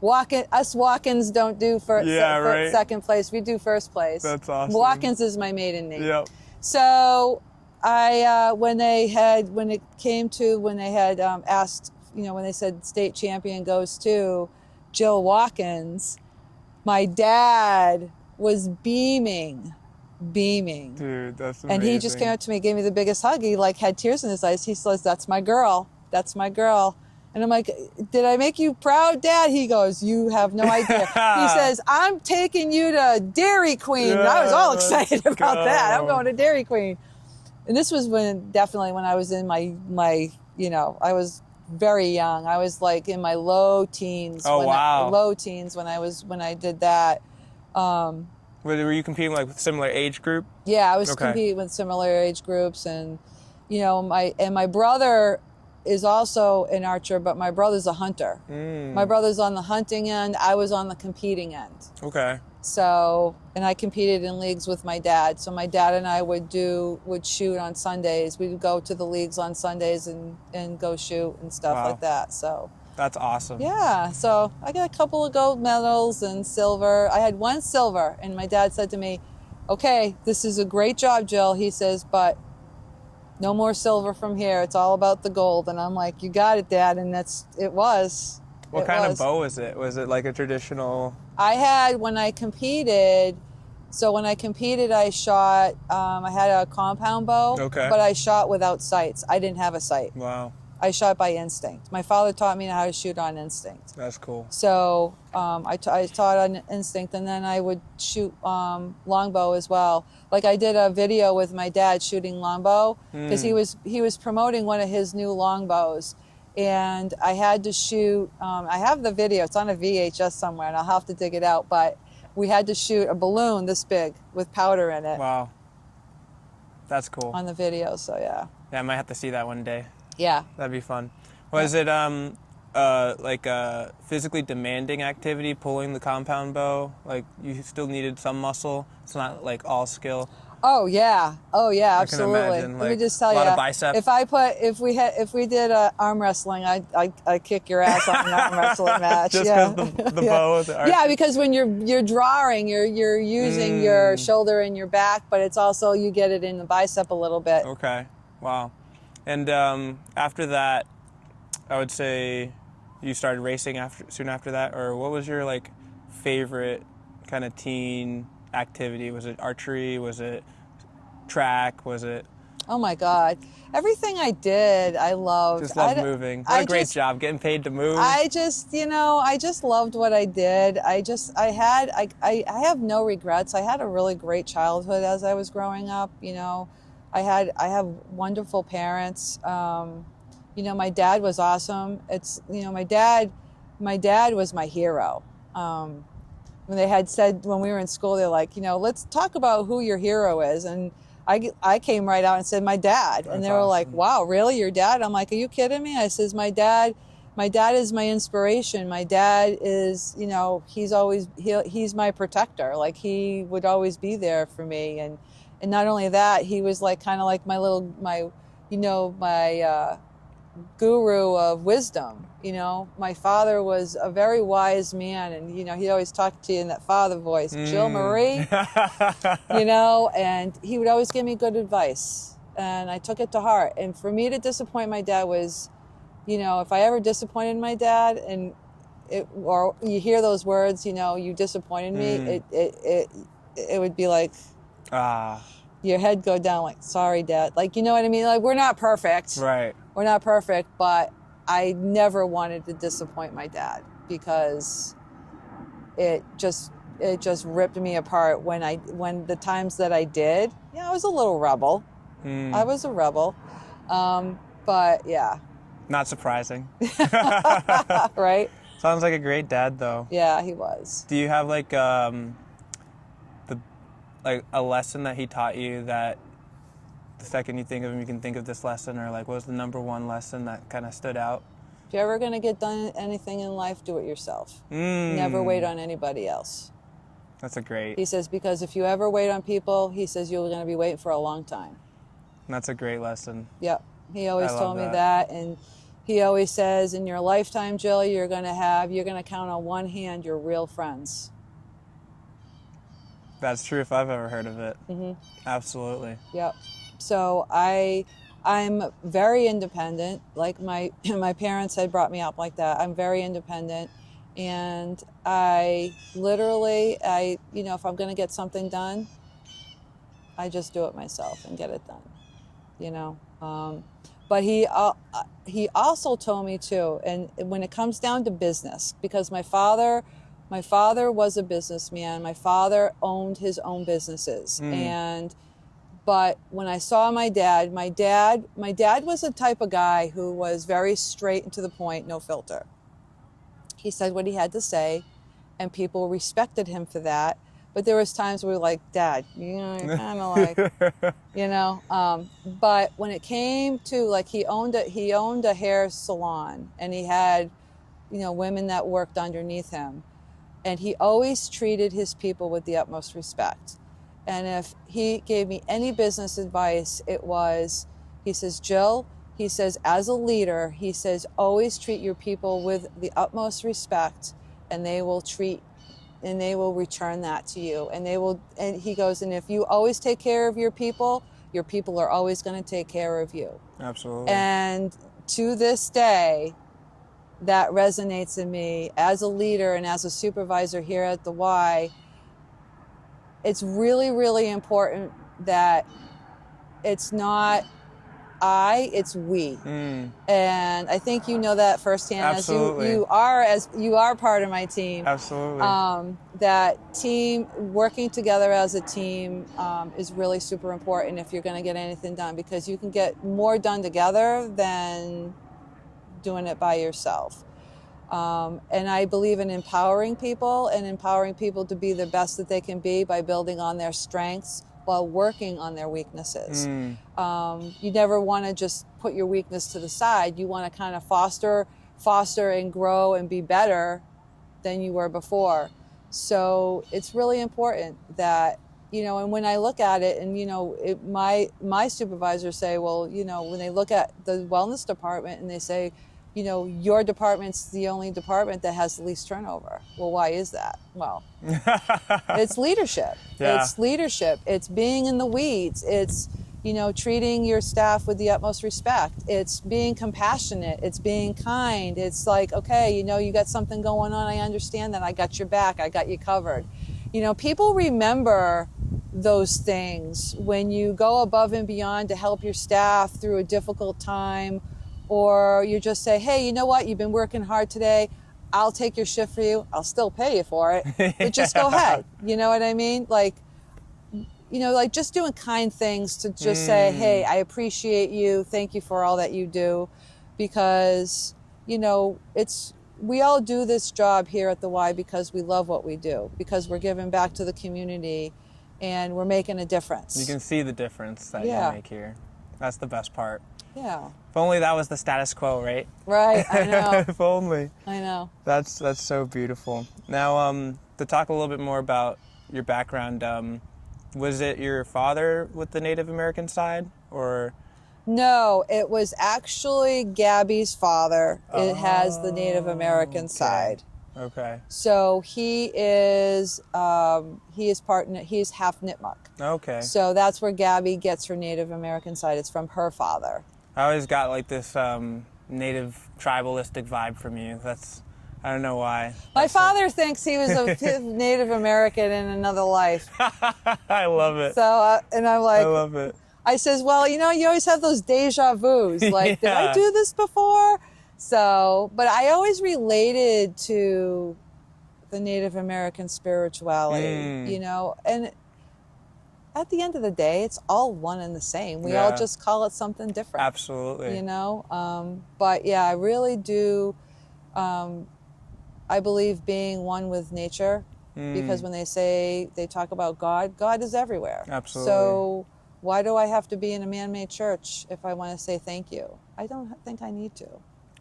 Us walk-ins don't do second place. We do first place. That's awesome. Walk-ins is my maiden name. Yep. So when they had asked, when they said state champion goes to Jill Watkins, my dad was beaming. Dude, that's amazing. And he just came up to me, gave me the biggest hug. He like had tears in his eyes. He says, that's my girl. That's my girl. And I'm like, did I make you proud, Dad? He goes, you have no idea. He says, I'm taking you to Dairy Queen. And I was all excited about that. I'm going to Dairy Queen. And this was definitely when I was in my I was very young. I was like in my low teens. Low teens when I did that. Were you competing like with similar age group? Yeah, I was competing with similar age groups, and my brother is also an archer, but my brother's a hunter. My brother's on the hunting end. I was on the competing end. Okay. So, and I competed in leagues with my dad. So my dad and I would shoot on Sundays. We would go to the leagues on Sundays and go shoot and stuff like that. So that's awesome. Yeah. So I got a couple of gold medals and silver. I had one silver, and my dad said to me, okay, this is a great job, Jill. He says, but no more silver from here. It's all about the gold. And I'm like, you got it, Dad. And it was. What kind of bow was it? Was it like a traditional? When I competed, I shot, I had a compound bow, but I shot without sights. I didn't have a sight. Wow. I shot by instinct. My father taught me how to shoot on instinct. That's cool. So I taught on instinct, and then I would shoot longbow as well. Like I did a video with my dad shooting longbow because he was promoting one of his new longbows, and I had to shoot. I have the video. It's on a VHS somewhere, and I'll have to dig it out. But we had to shoot a balloon this big with powder in it. Wow. That's cool. On the video, so yeah. Yeah, I might have to see that one day. Yeah. That'd be fun. Was it like a physically demanding activity, pulling the compound bow? Like you still needed some muscle? It's not like all skill? Oh yeah, absolutely. I can imagine, Let me just tell you, a lot of biceps. If we did arm wrestling, I'd kick your ass on an arm wrestling match. Just because the bow. Yeah, because when you're drawing, you're using your shoulder and your back, but it's also you get it in the bicep a little bit. Okay, wow. And after that, I would say you started racing soon after that, or what was your like favorite kind of teen activity? Was it archery? Was it track? Was it? Oh my God. Everything I did, I loved. Just loved moving. What a great job, getting paid to move. I just loved what I did. I have no regrets. I had a really great childhood as I was growing up, I have wonderful parents. My dad was awesome. My dad was my hero. When they had said, when we were in school, they're like, let's talk about who your hero is. And I came right out and said, my dad. That's and they were awesome. like, wow, really? Your dad? I'm like, are you kidding me? I says, my dad is my inspiration. My dad is, he's my protector. Like he would always be there for me. And not only that, he was like kind of like my guru of wisdom. My father was a very wise man, and he always talked to you in that father voice, Jill Marie. And he would always give me good advice. and I took it to heart. And for me to disappoint my dad was, if I ever disappointed my dad, and or you hear those words, you disappointed me, it would be like, your head go down, like, sorry, Dad. Like, you know what I mean? Like, we're not perfect. Right. We're not perfect, but I never wanted to disappoint my dad, because it just ripped me apart when the times that I did. I was a little rebel. I was a rebel. But yeah. Not surprising. Right? Sounds like a great dad, though. Yeah, he was. Do you have like a lesson that he taught you that the second you think of him, you can think of this lesson, or like what was the number one lesson that kind of stood out? If you're ever going to get done anything in life, do it yourself. Never wait on anybody else. That's a great. He says, because if you ever wait on people, he says you're going to be waiting for a long time. That's a great lesson. Yep. He always told me that. And he always says, in your lifetime, Jill, you're going to count on one hand your real friends. That's true if I've ever heard of it. Absolutely. Yep. So I'm very independent. Like my parents had brought me up like that. I'm very independent. And I literally, if I'm going to get something done, I just do it myself and get it done, But he also told me too, and when it comes down to business, because my father was a businessman. My father owned his own businesses. But when I saw my dad was the type of guy who was very straight and to the point, no filter. He said what he had to say, and people respected him for that. But there was times where we were like, Dad, you're kind of like, But when it came to, like, he owned a hair salon, and he had, women that worked underneath him. And he always treated his people with the utmost respect. And if he gave me any business advice, it was, he says, Jill, he says, as a leader, he says, always treat your people with the utmost respect, and they will return that to you. And he goes, and if you always take care of your people are always going to take care of you. Absolutely. And to this day, that resonates in me as a leader and as a supervisor here at the Y. It's really, really important that it's not it's we. And I think you know that firsthand. Absolutely. as you are part of my team. Absolutely. That team, working together as a team, is really super important if you're going to get anything done, because you can get more done together than doing it by yourself. And I believe in empowering people to be the best that they can be by building on their strengths while working on their weaknesses. You never want to just put your weakness to the side. You want to kind of foster and grow and be better than you were before. So it's really important that, and when I look at it, and, my supervisors say, well, when they look at the wellness department and they say, your department's the only department that has the least turnover. Well, why is that? Well, it's leadership. Yeah. It's leadership. It's being in the weeds. It's, treating your staff with the utmost respect. It's being compassionate. It's being kind. It's like, okay, you got something going on. I understand that. I got your back. I got you covered. People remember those things when you go above and beyond to help your staff through a difficult time. Or you just say, hey, you know what? You've been working hard today. I'll take your shift for you. I'll still pay you for it. But just go ahead. You know what I mean? Like just doing kind things to just say, hey, I appreciate you. Thank you for all that you do. Because, we all do this job here at the Y because we love what we do. Because we're giving back to the community and we're making a difference. You can see the difference that you make here. That's the best part. Yeah. If only that was the status quo, right? Right, I know. If only. I know. That's so beautiful. Now, to talk a little bit more about your background, was it your father with the Native American side, or? No, it was actually Gabby's father. It has the Native American side. Okay. So he is he's half Nipmuc. Okay. So that's where Gabby gets her Native American side. It's from her father. I always got like this native tribalistic vibe from you. I don't know why. My father thinks he was a Native American in another life. I love it. So, and I'm I like, love it. I says, well, you always have those deja vus. Like, did I Yeah. do this before? So, but I always related to the Native American spirituality, and at the end of the day, it's all one and the same. We all just call it something different. Absolutely. But yeah, I really do. I believe being one with nature, because when they talk about God, God is everywhere. Absolutely. So why do I have to be in a man-made church if I want to say thank you? I don't think I need to.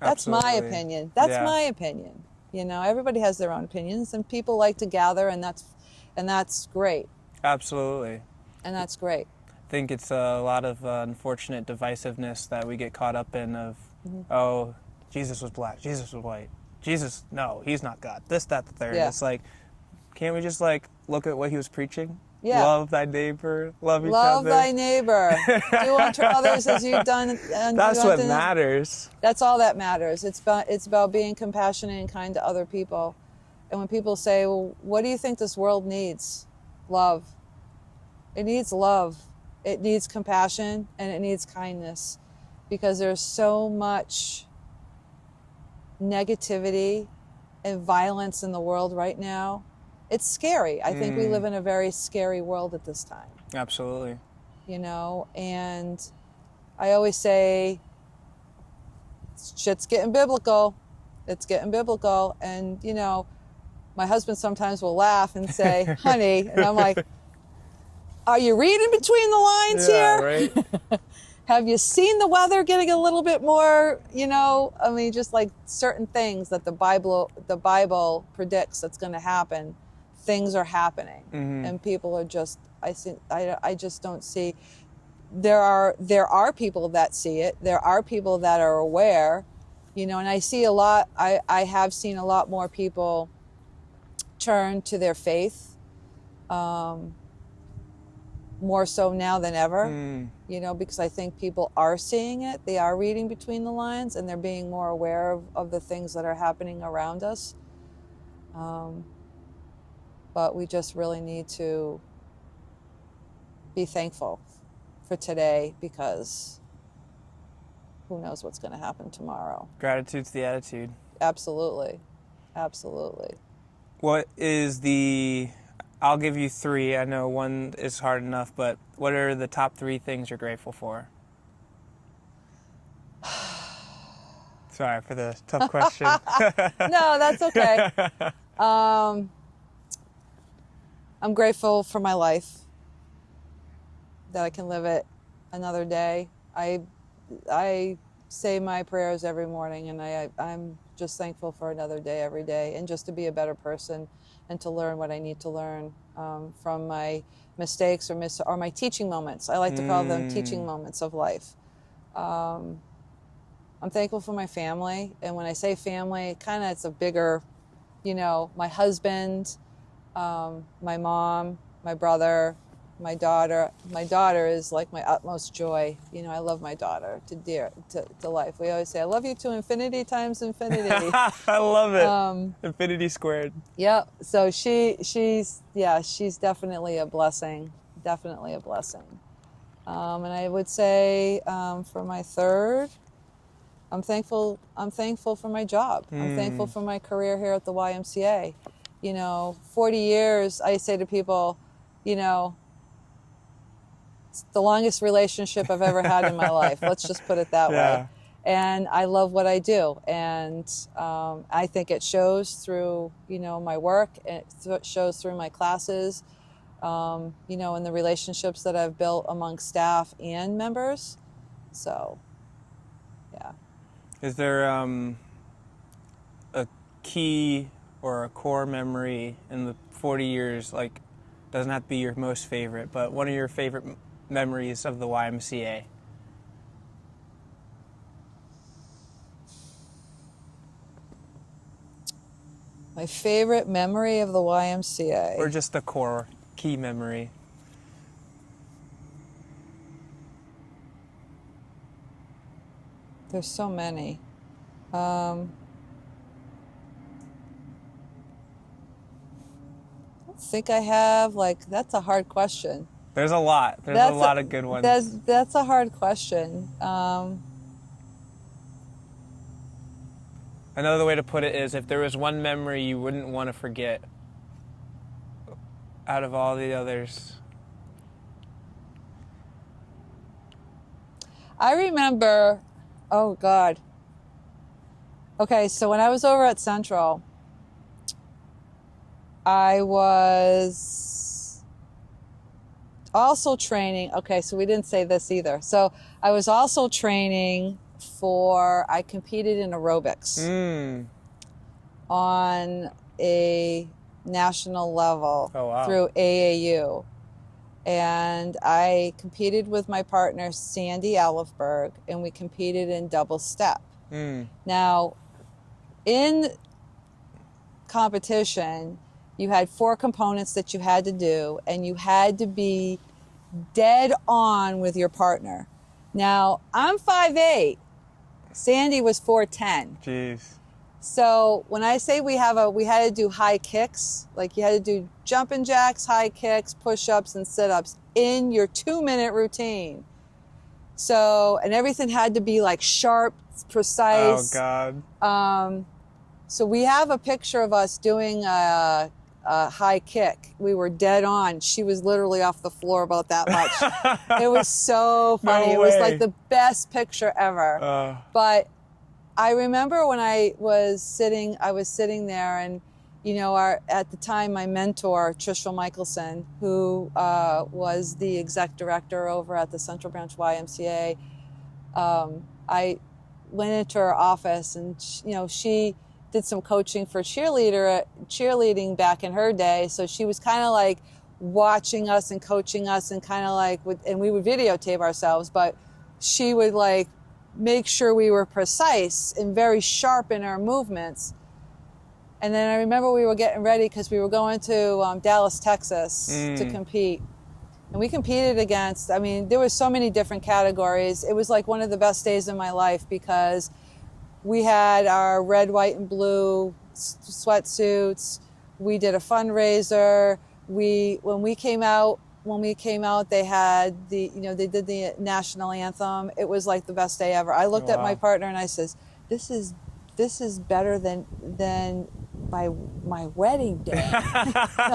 That's my opinion. That's my opinion. Everybody has their own opinions, and people like to gather, and that's great. Absolutely. And that's great. I think it's a lot of unfortunate divisiveness that we get caught up in of, oh, Jesus was black, Jesus was white. Jesus, no, he's not God. This, that, the third. Yeah. It's like, can't we just like look at what he was preaching? Yeah. Love thy neighbor, love each other. Love thy neighbor. Do unto others as you've done. That's what matters. That's all that matters. It's about being compassionate and kind to other people. And when people say, well, what do you think this world needs? Love. It needs love. It needs compassion, and it needs kindness, because there's so much negativity and violence in the world right now. It's scary. I think we live in a very scary world at this time. Absolutely. And I always say, shit's getting biblical. It's getting biblical. And, my husband sometimes will laugh and say, honey, and I'm like, are you reading between the lines here? Right. Have you seen the weather getting a little bit more, just like certain things that the Bible predicts that's going to happen, things are happening. And people are just, I just don't see, there are people that see it. There are people that are aware, and I see a lot, I have seen a lot more people turn to their faith, more so now than ever, because I think people are seeing it. They are reading between the lines, and they're being more aware of the things that are happening around us. But we just really need to be thankful for today, because who knows what's going to happen tomorrow. Gratitude's the attitude. Absolutely. Absolutely. What is I'll give you three. I know one is hard enough, but what are the top three things you're grateful for? Sorry for the tough question. No, that's okay. I'm grateful for my life, that I can live it another day. I say my prayers every morning, and I'm just thankful for another day every day, and just to be a better person and to learn what I need to learn from my mistakes or my teaching moments. I like to call them teaching moments of life. I'm thankful for my family, and when I say family, kind of it's a bigger, my husband, my mom, my brother, my daughter. My daughter is like my utmost joy. I love my daughter to life. We always say, I love you to infinity times infinity. I love it. Infinity squared. Yeah. So she's definitely a blessing. Definitely a blessing. And I would say for my third, I'm thankful for my job. I'm thankful for my career here at the YMCA. 40 years, I say to people, it's the longest relationship I've ever had in my life. Let's just put it that way. And I love what I do. And I think it shows through, my work. It shows through my classes, and the relationships that I've built among staff and members. So, yeah. Is there a key or a core memory in the 40 years, like, doesn't have to be your most favorite, but one of your favorite memories of the YMCA? My favorite memory of the YMCA. Or just the core key memory? There's so many. I think I have, like, that's a hard question. There's a lot. There's a lot of good ones. That's a hard question. Another way to put it is, if there was one memory you wouldn't want to forget out of all the others. I remember, oh God. Okay, so when I was over at Central, I was also training. Okay, so we didn't say this either. So I was also training I competed in aerobics on a national level through AAU. And I competed with my partner, Sandy Alifberg, and we competed in double step. Now, in competition, you had 4 components that you had to do, and you had to be dead on with your partner. Now, I'm 5'8". Sandy was 4'10". Jeez. So when I say we had to do high kicks, like you had to do jumping jacks, high kicks, push-ups, and sit-ups in your 2-minute routine. So, and everything had to be like sharp, precise. Oh God. So we have a picture of us doing a high kick. We were dead on. She was literally off the floor about that much. It was so funny. It was like the best picture ever. But I remember when I was sitting there, and at the time my mentor, Trishel Michelson, who was the exec director over at the Central Branch YMCA, I went into her office, and she did some coaching for cheerleading back in her day. So she was kind of like watching us and coaching us, and kind of like, and we would videotape ourselves, but she would like make sure we were precise and very sharp in our movements. And then I remember we were getting ready because we were going to Dallas, Texas to compete. And we competed against, there was so many different categories. It was like one of the best days of my life, because we had our red, white, and blue sweatsuits. We did a fundraiser. When we came out, they had they did the national anthem. It was like the best day ever. I looked at my partner and I says, "This is better than my wedding day."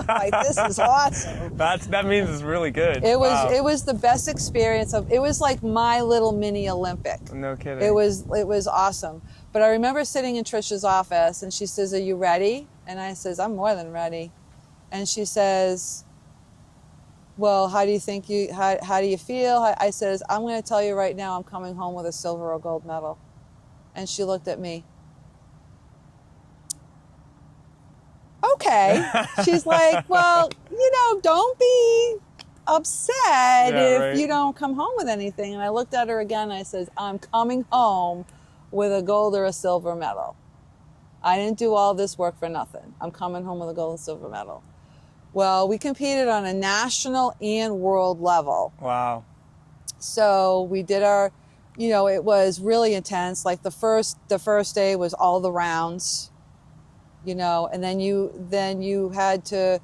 Like, this is awesome. That means it's really good. It was the best experience it was like my little mini Olympic. No kidding. It was awesome. But I remember sitting in Trish's office, and she says, "Are you ready?" And I says, "I'm more than ready." And she says, "Well, how do you feel?" I says, "I'm going to tell you right now, I'm coming home with a silver or gold medal." And she looked at me. Okay. She's like, "Well, don't be upset if you don't come home with anything." And I looked at her again, and I says, "I'm coming home with a gold or a silver medal. I didn't do all this work for nothing. I'm coming home with a gold and silver medal." Well, we competed on a national and world level. Wow. So we did our, it was really intense. Like the first day was all the rounds, and then you had to,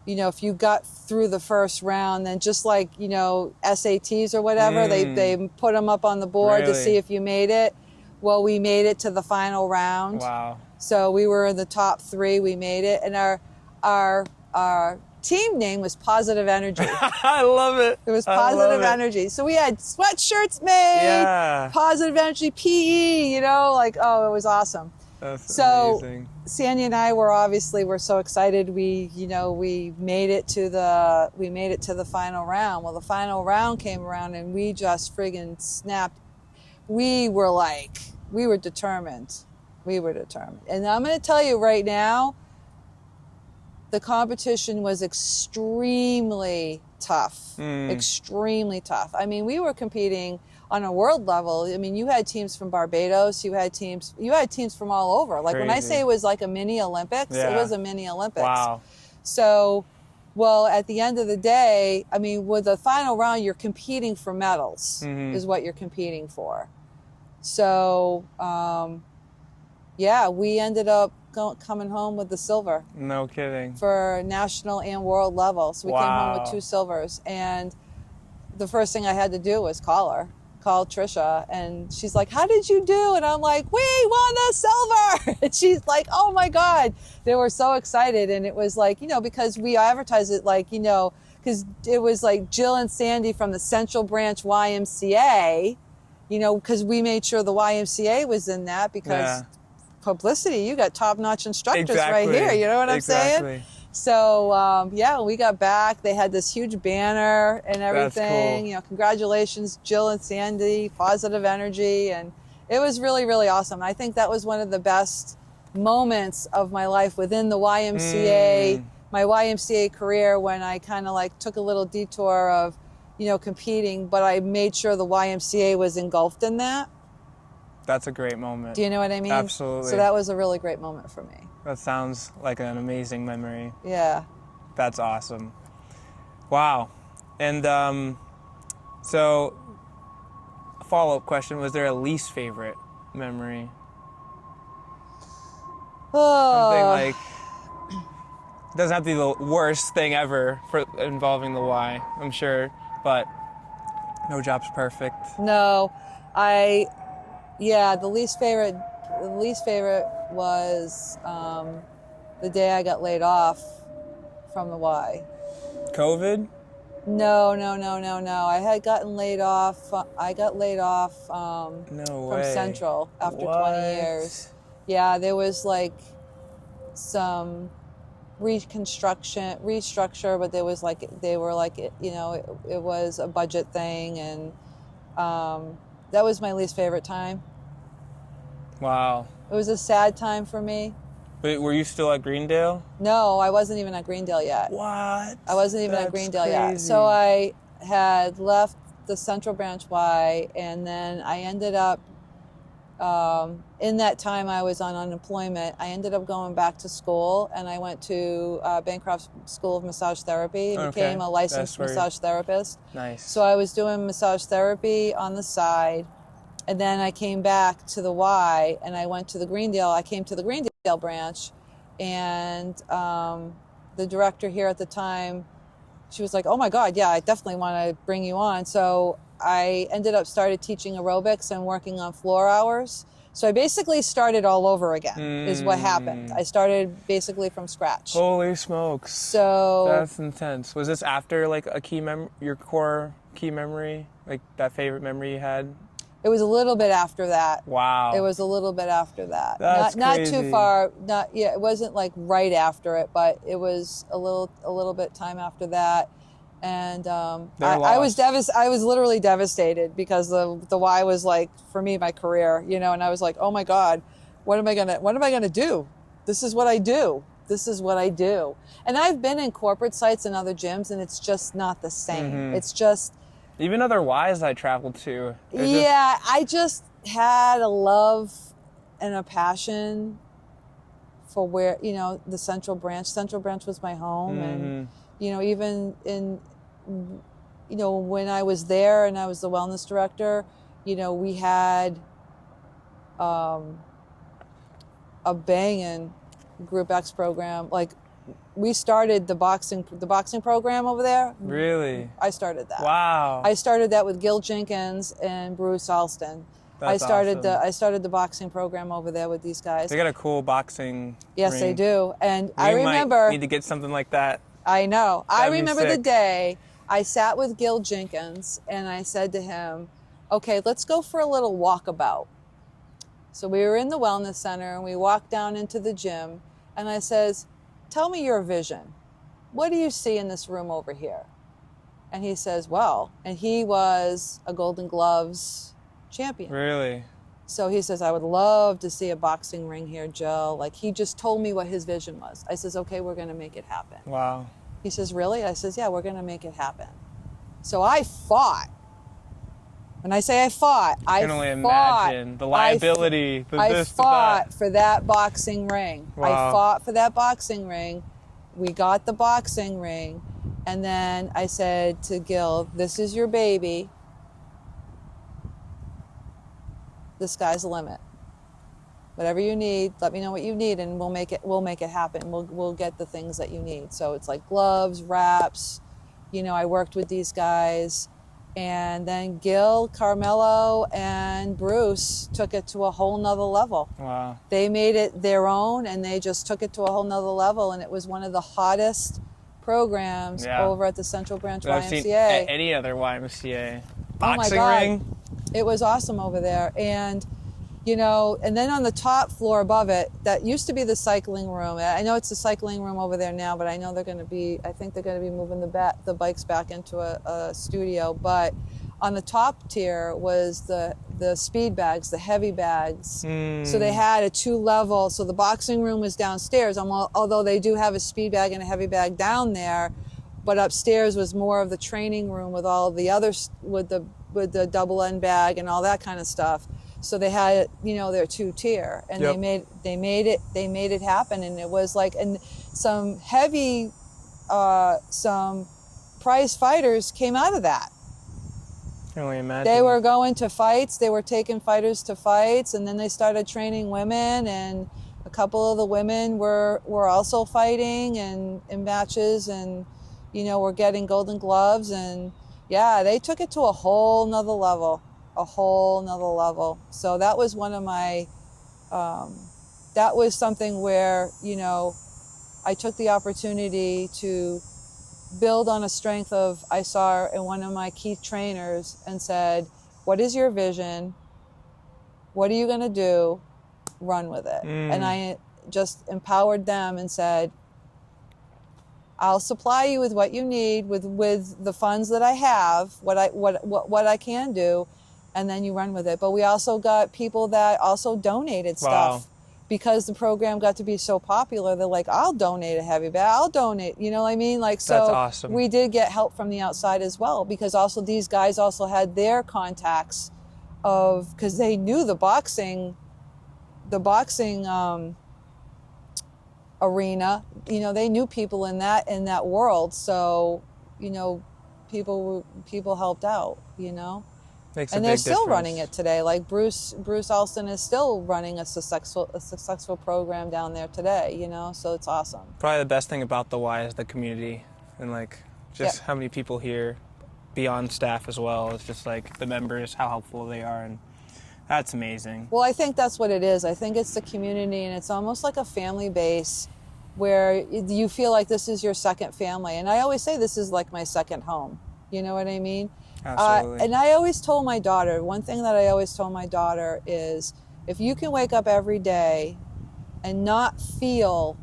if you got through the first round, then just like, SATs or whatever, they put them up on the board to see if you made it. Well, we made it to the final round. Wow. So we were in the top 3. We made it, and our team name was Positive Energy. I love it. It was Positive Energy. So we had sweatshirts made, Positive Energy PE, it was awesome. That's amazing. Sandy and I were so excited. We made it to the final round. Well, the final round came around, and we just friggin' snapped. We were determined. And I'm going to tell you right now, the competition was extremely tough. Extremely tough. We were competing on a world level, I mean, you had teams from Barbados, you had teams from all over. Like when I Crazy. say it was like a mini Olympics, it was a mini Olympics. Wow. So, well, at the end of the day, I mean, with the final round, you're competing for medals, is what you're competing for. So, yeah, we ended up coming home with the silver. No kidding. For national and world level. So we came home with 2 silvers. And the first thing I had to do was call Trisha. And she's like, how did you do? And I'm like, we won the silver. And she's like, oh my God. They were so excited. And it was like, you know, because we advertised it like, you know, because it was like Jill and Sandy from the Central Branch YMCA, you know, because we made sure the YMCA was in that because publicity, you got top-notch instructors right here. You know what I'm saying? So, yeah, when we got back, they had this huge banner and everything. That's cool. You know, congratulations, Jill and Sandy, positive energy. And it was really, really awesome. I think that was one of the best moments of my life within the YMCA, my YMCA career, when I kind of like took a little detour of, you know, competing, but I made sure the YMCA was engulfed in that. That's a great moment. Do you know what I mean? Absolutely. So that was a really great moment for me. That sounds like an amazing memory. Yeah. That's awesome. Wow. And so, a follow-up question, was there a least favorite memory? Something like, it doesn't have to be the worst thing ever for involving the Y, I'm sure, but no job's perfect. No, the least favorite was the day I got laid off from the Y. COVID? No. I had gotten laid off. I got laid off No from way. Central after What? 20 years. Yeah, there was like some restructure, but there was like, they were like, you know, it was a budget thing, and that was my least favorite time. Wow. It was a sad time for me. But were you still at Greendale? No, I wasn't even at Greendale yet. What? I wasn't even at That's Greendale yet. crazy. So I had left the Central Branch Y, and then I ended up, in that time I was on unemployment, I ended up going back to school, and I went to Bancroft School of Massage Therapy and became a licensed massage therapist. Nice. So I was doing massage therapy on the side, and then I came back to the Y, and I went to the Greendale. I came to the Greendale branch, and the director here at the time, she was like, oh my God, yeah, I definitely want to bring you on. So I ended up started teaching aerobics and working on floor hours. So I basically started all over again, is what happened. I started basically from scratch. Holy smokes. So that's intense. Was this after like a your core key memory, like that favorite memory you had? it was a little bit after that. Wow. It was a little bit after that. That's not crazy. too far. It wasn't like right after it, but it was a little bit time after that. And I was I was literally devastated because the Y was like, for me, my career, you know, and I was like, oh my God, what am I gonna do? This is what I do. This is what I do. And I've been in corporate sites and other gyms, and it's just not the same. Mm-hmm. It's just, even other Ys I traveled to. I just had a love and a passion for where, you know, the Central Branch. Central Branch was my home. And, you know, even in, you know, when I was there and I was the wellness director, you know, we had a banging Group X program. Like, we started the boxing program over there. Really? I started that. Wow. I started that with Gil Jenkins and Bruce Alston. That's awesome. I started the boxing program over there with these guys. They got a cool boxing Yes, ring. they do. And We I remember might need to get something like that. I know. I remember the sick. day I sat with Gil Jenkins and I said to him, okay, let's go for a little walkabout. So we were in the wellness center and we walked down into the gym, and I says, tell me your vision. What do you see in this room over here? And he says, well, and he was a Golden Gloves champion. Really? So he says, I would love to see a boxing ring here, Jill. Like, he just told me what his vision was. I says, okay, we're going to make it happen. Wow. He says, really? I says, yeah, we're going to make it happen. So I fought. When I say I fought, I can only imagine the liability, I fought for that boxing ring. Wow. I fought for that boxing ring. We got the boxing ring. And then I said to Gil, this is your baby. The sky's the limit. Whatever you need, let me know what you need, and we'll make it happen. We'll get the things that you need. So it's like gloves, wraps. You know, I worked with these guys, and then Gil, Carmelo, and Bruce took it to a whole nother level. Wow. They made it their own, and they just took it to a whole nother level, and it was one of the hottest programs over at the Central Branch YMCA. I've seen any other YMCA. Boxing ring. It was awesome over there. And, you know, and then on the top floor above it, that used to be the cycling room. I know it's the cycling room over there now, but I know I think they're going to be moving the bikes back into a studio. But on the top tier was the speed bags, the heavy bags. So they had a 2-level, so the boxing room was downstairs, although they do have a speed bag and a heavy bag down there. But upstairs was more of the training room with all the others, with the double end bag and all that kind of stuff. So they had, you know, their 2-tier, and they made it happen. And it was like, and some heavy, some prize fighters came out of that. I can only imagine. They were going to fights. They were taking fighters to fights, and then they started training women, and a couple of the women were also fighting and in matches, and, you know, were getting golden gloves. And yeah, they took it to a whole nother level. So that was one of my, that was something where, you know, I took the opportunity to build on a strength of, I saw in one of my key trainers and said, what is your vision? What are you going to do? Run with it. And I just empowered them and said, I'll supply you with what you need, with the funds that I have, what I can do, and then you run with it. But we also got people that also donated stuff because the program got to be so popular. They're like, I'll donate a heavy bag, I'll donate, you know what I mean? Like, so that's awesome. We did get help from the outside as well, because also these guys also had their contacts because they knew the boxing arena, you know, they knew people in that world. So, you know, people helped out, you know. And they're still running it today. Like Bruce Alston is still running a successful program down there today, you know, so it's awesome. Probably the best thing about the Y is the community, and like just how many people here beyond staff as well. It's just like the members, how helpful they are, and that's amazing. Well, I think that's what it is. I think it's the community, and it's almost like a family base where you feel like this is your second family. And I always say this is like my second home. You know what I mean? Absolutely. And I always told my daughter, one thing that I always told my daughter is, if you can wake up every day and not feel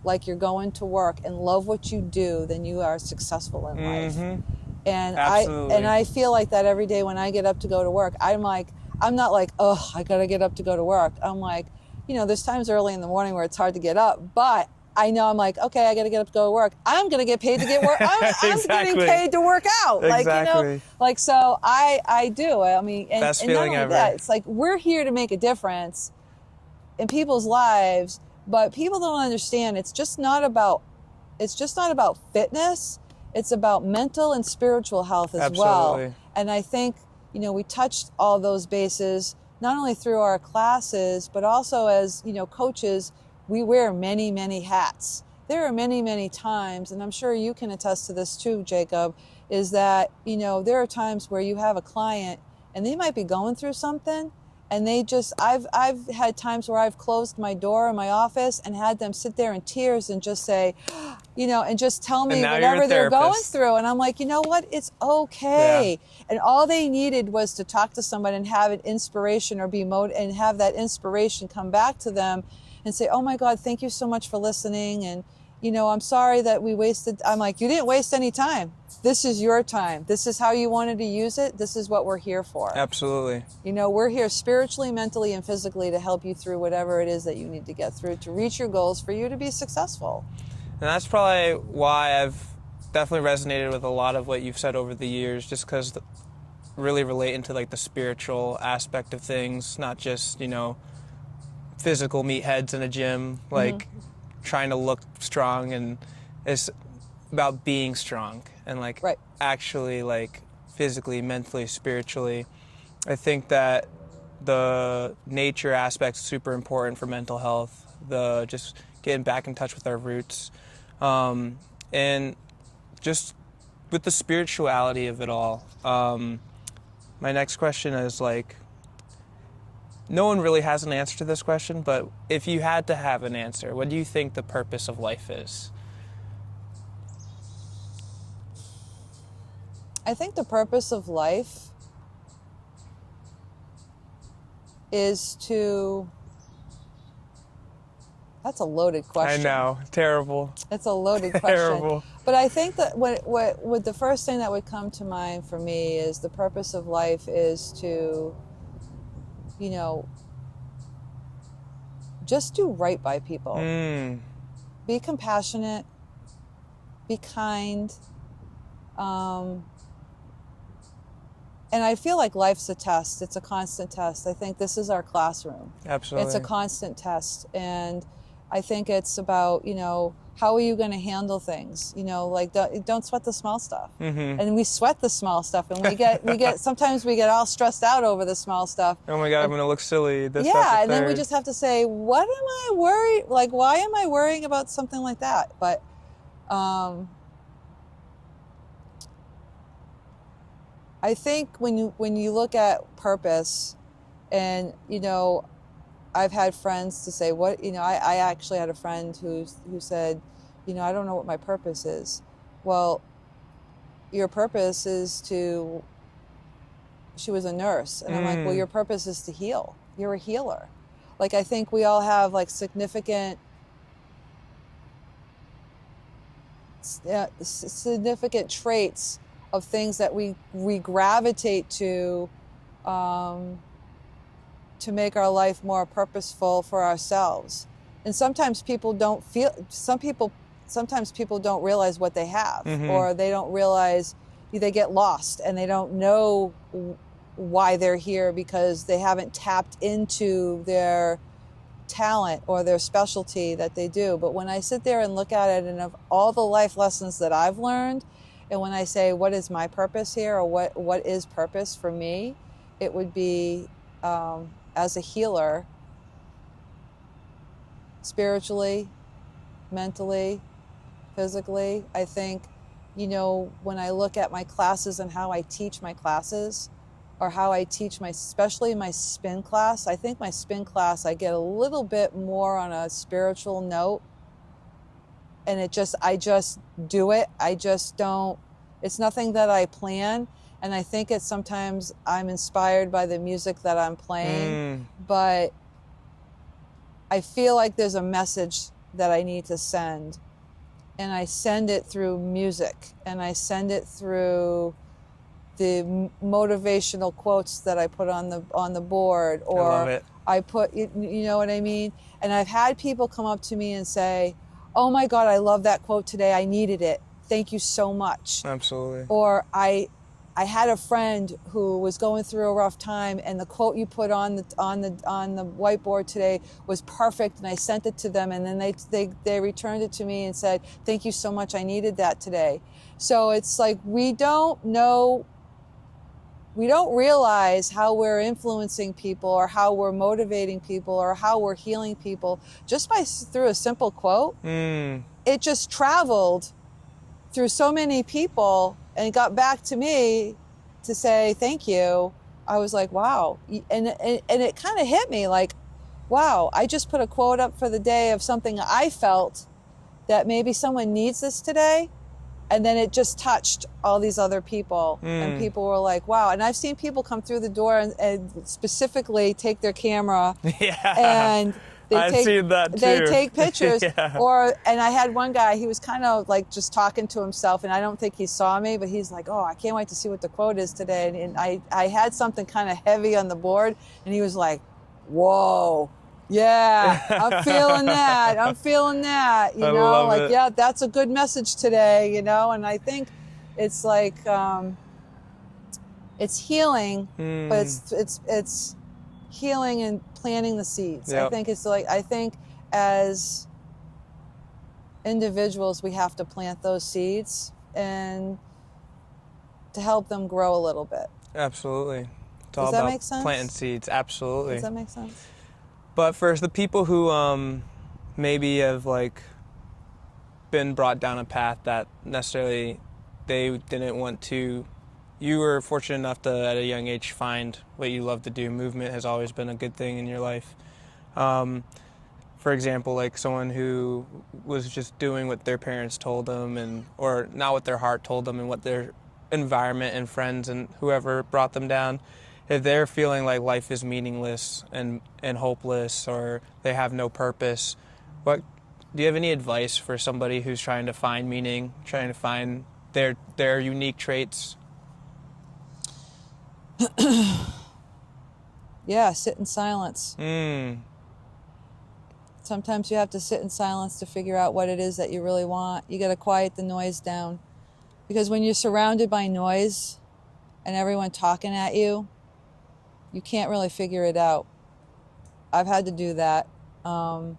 like you're going to work and love what you do, then you are successful in life. And I feel like that every day when I get up to go to work. I'm not like, oh, I gotta get up to go to work. I'm like, you know, there's times early in the morning where it's hard to get up, but I know I'm like, okay, I got to get up to go to work. I'm going to get paid to get work. I'm getting paid to work out. Like, you know, like, so I do. I mean, and best and feeling not only ever. that, it's like, we're here to make a difference in people's lives, but people don't understand. It's just not about fitness. It's about mental and spiritual health as well. And I think, you know, we touched all those bases, not only through our classes, but also as, you know, coaches. We wear many, many hats. There are many, many times, and I'm sure you can attest to this too, Jacob, is that, you know, there are times where you have a client and they might be going through something, and they just, I've had times where I've closed my door in my office and had them sit there in tears and just say, you know, and just tell me whatever they're going through. And I'm like, you know what? It's okay. Yeah. And all they needed was to talk to somebody and have an inspiration or and have that inspiration come back to them and say, oh my God, thank you so much for listening. And, you know, I'm sorry that we wasted. I'm like, you didn't waste any time. This is your time. This is how you wanted to use it. This is what we're here for. Absolutely. You know, we're here spiritually, mentally, and physically to help you through whatever it is that you need to get through to reach your goals for you to be successful. And that's probably why I've definitely resonated with a lot of what you've said over the years, just because really relate into like the spiritual aspect of things, not just, physical meatheads in a gym, like trying to look strong, and it's about being strong and like Right. actually like physically, mentally, spiritually. I think that the nature aspect is super important for mental health, the just getting back in touch with our roots, and just with the spirituality of it all. My next question is like, no one really has an answer to this question, but if you had to have an answer, what do you think the purpose of life is? I think the purpose of life is to, that's a loaded question. I know, terrible. It's a loaded question. Terrible. But I think that what the first thing that would come to mind for me is the purpose of life is to, just do right by people. Be compassionate, be kind. And I feel like life's a test. It's a constant test. I think this is our classroom. Absolutely. It's a constant test. And I think it's about, how are you going to handle things? Like don't sweat the small stuff. And we sweat the small stuff, and sometimes we get all stressed out over the small stuff. Oh my God, I'm going to look silly. This, yeah, and then we just have to say, what am I worried? Like, why am I worrying about something like that? But I think when you look at purpose, and I've had friends to say, what I actually had a friend who said, I don't know what my purpose is. Well, your purpose is to. She was a nurse, and I'm like, well, your purpose is to heal. You're a healer. Like, I think we all have like significant traits of things that we gravitate to make our life more purposeful for ourselves. And sometimes people don't realize what they have, or they don't realize, they get lost and they don't know why they're here because they haven't tapped into their talent or their specialty that they do. But when I sit there and look at it, and of all the life lessons that I've learned, and when I say, what is my purpose here, or what is purpose for me, it would be, as a healer, spiritually, mentally, physically. I think, when I look at my classes and how I teach my classes, or how I teach especially my spin class, I think my spin class, I get a little bit more on a spiritual note. And I just do it. I just don't, it's nothing that I plan. And I think it's sometimes I'm inspired by the music that I'm playing, but I feel like there's a message that I need to send. And I send it through music, and I send it through the motivational quotes that I put on the board, or I love it. I put, you know what I mean? And I've had people come up to me and say, oh my God, I love that quote today. I needed it. Thank you so much. Absolutely. Or I had a friend who was going through a rough time, and the quote you put on the whiteboard today was perfect, and I sent it to them, and then they returned it to me and said, thank you so much. I needed that today. So it's like we don't realize how we're influencing people, or how we're motivating people, or how we're healing people just through a simple quote. It just traveled through so many people and got back to me to say thank you. I was like, wow. And it kind of hit me like, wow, I just put a quote up for the day of something I felt that maybe someone needs this today. And then it just touched all these other people. And people were like, wow. And I've seen people come through the door and specifically take their camera. And I've seen that too. They take pictures. And I had one guy, he was kind of like just talking to himself, and I don't think he saw me, but he's like, oh, I can't wait to see what the quote is today. And I had something kind of heavy on the board, and he was like, whoa. Yeah, I'm feeling that. You know, like, it. Yeah, that's a good message today, and I think it's like, It's healing, but it's healing and planting the seeds. Yep. I think as individuals, we have to plant those seeds and to help them grow a little bit. Absolutely. It's all Does that about make sense? planting seeds. Absolutely. Does that make sense? But for the people who maybe have like been brought down a path that necessarily they didn't want to, you were fortunate enough to at a young age find what you love to do. Movement has always been a good thing in your life. For example, like someone who was just doing what their parents told them, or not what their heart told them, and what their environment and friends and whoever brought them down, if they're feeling like life is meaningless and hopeless, or they have no purpose, what do you have any advice for somebody who's trying to find meaning, trying to find their unique traits? Yeah, sit in silence. Mm. Sometimes you have to sit in silence to figure out what it is that you really want. You got to quiet the noise down. Because when you're surrounded by noise and everyone talking at you, you can't really figure it out. I've had to do that. And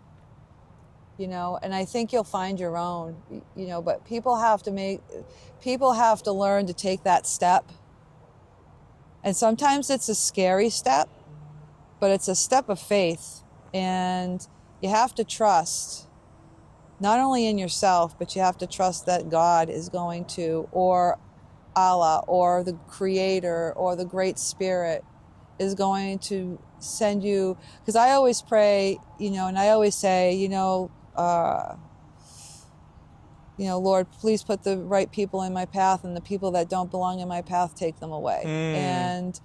I think you'll find your own, but people have to learn to take that step. And sometimes it's a scary step, but it's a step of faith. And you have to trust, not only in yourself, but you have to trust that God is going to, or Allah, or the Creator, or the Great Spirit is going to send you. Because I always pray, and I always say, Lord, please put the right people in my path, and the people that don't belong in my path, take them away. And,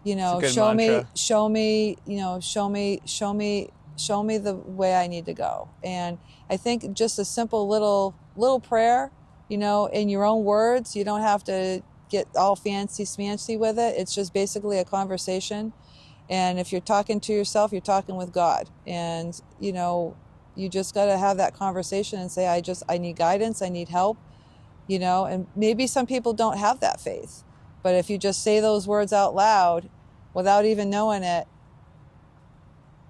show me the way I need to go. And I think just a simple little prayer, in your own words, you don't have to get all fancy smancy with it. It's just basically a conversation. And if you're talking to yourself, you're talking with God. And, you just got to have that conversation and say, I need guidance. I need help, and maybe some people don't have that faith, but if you just say those words out loud without even knowing it,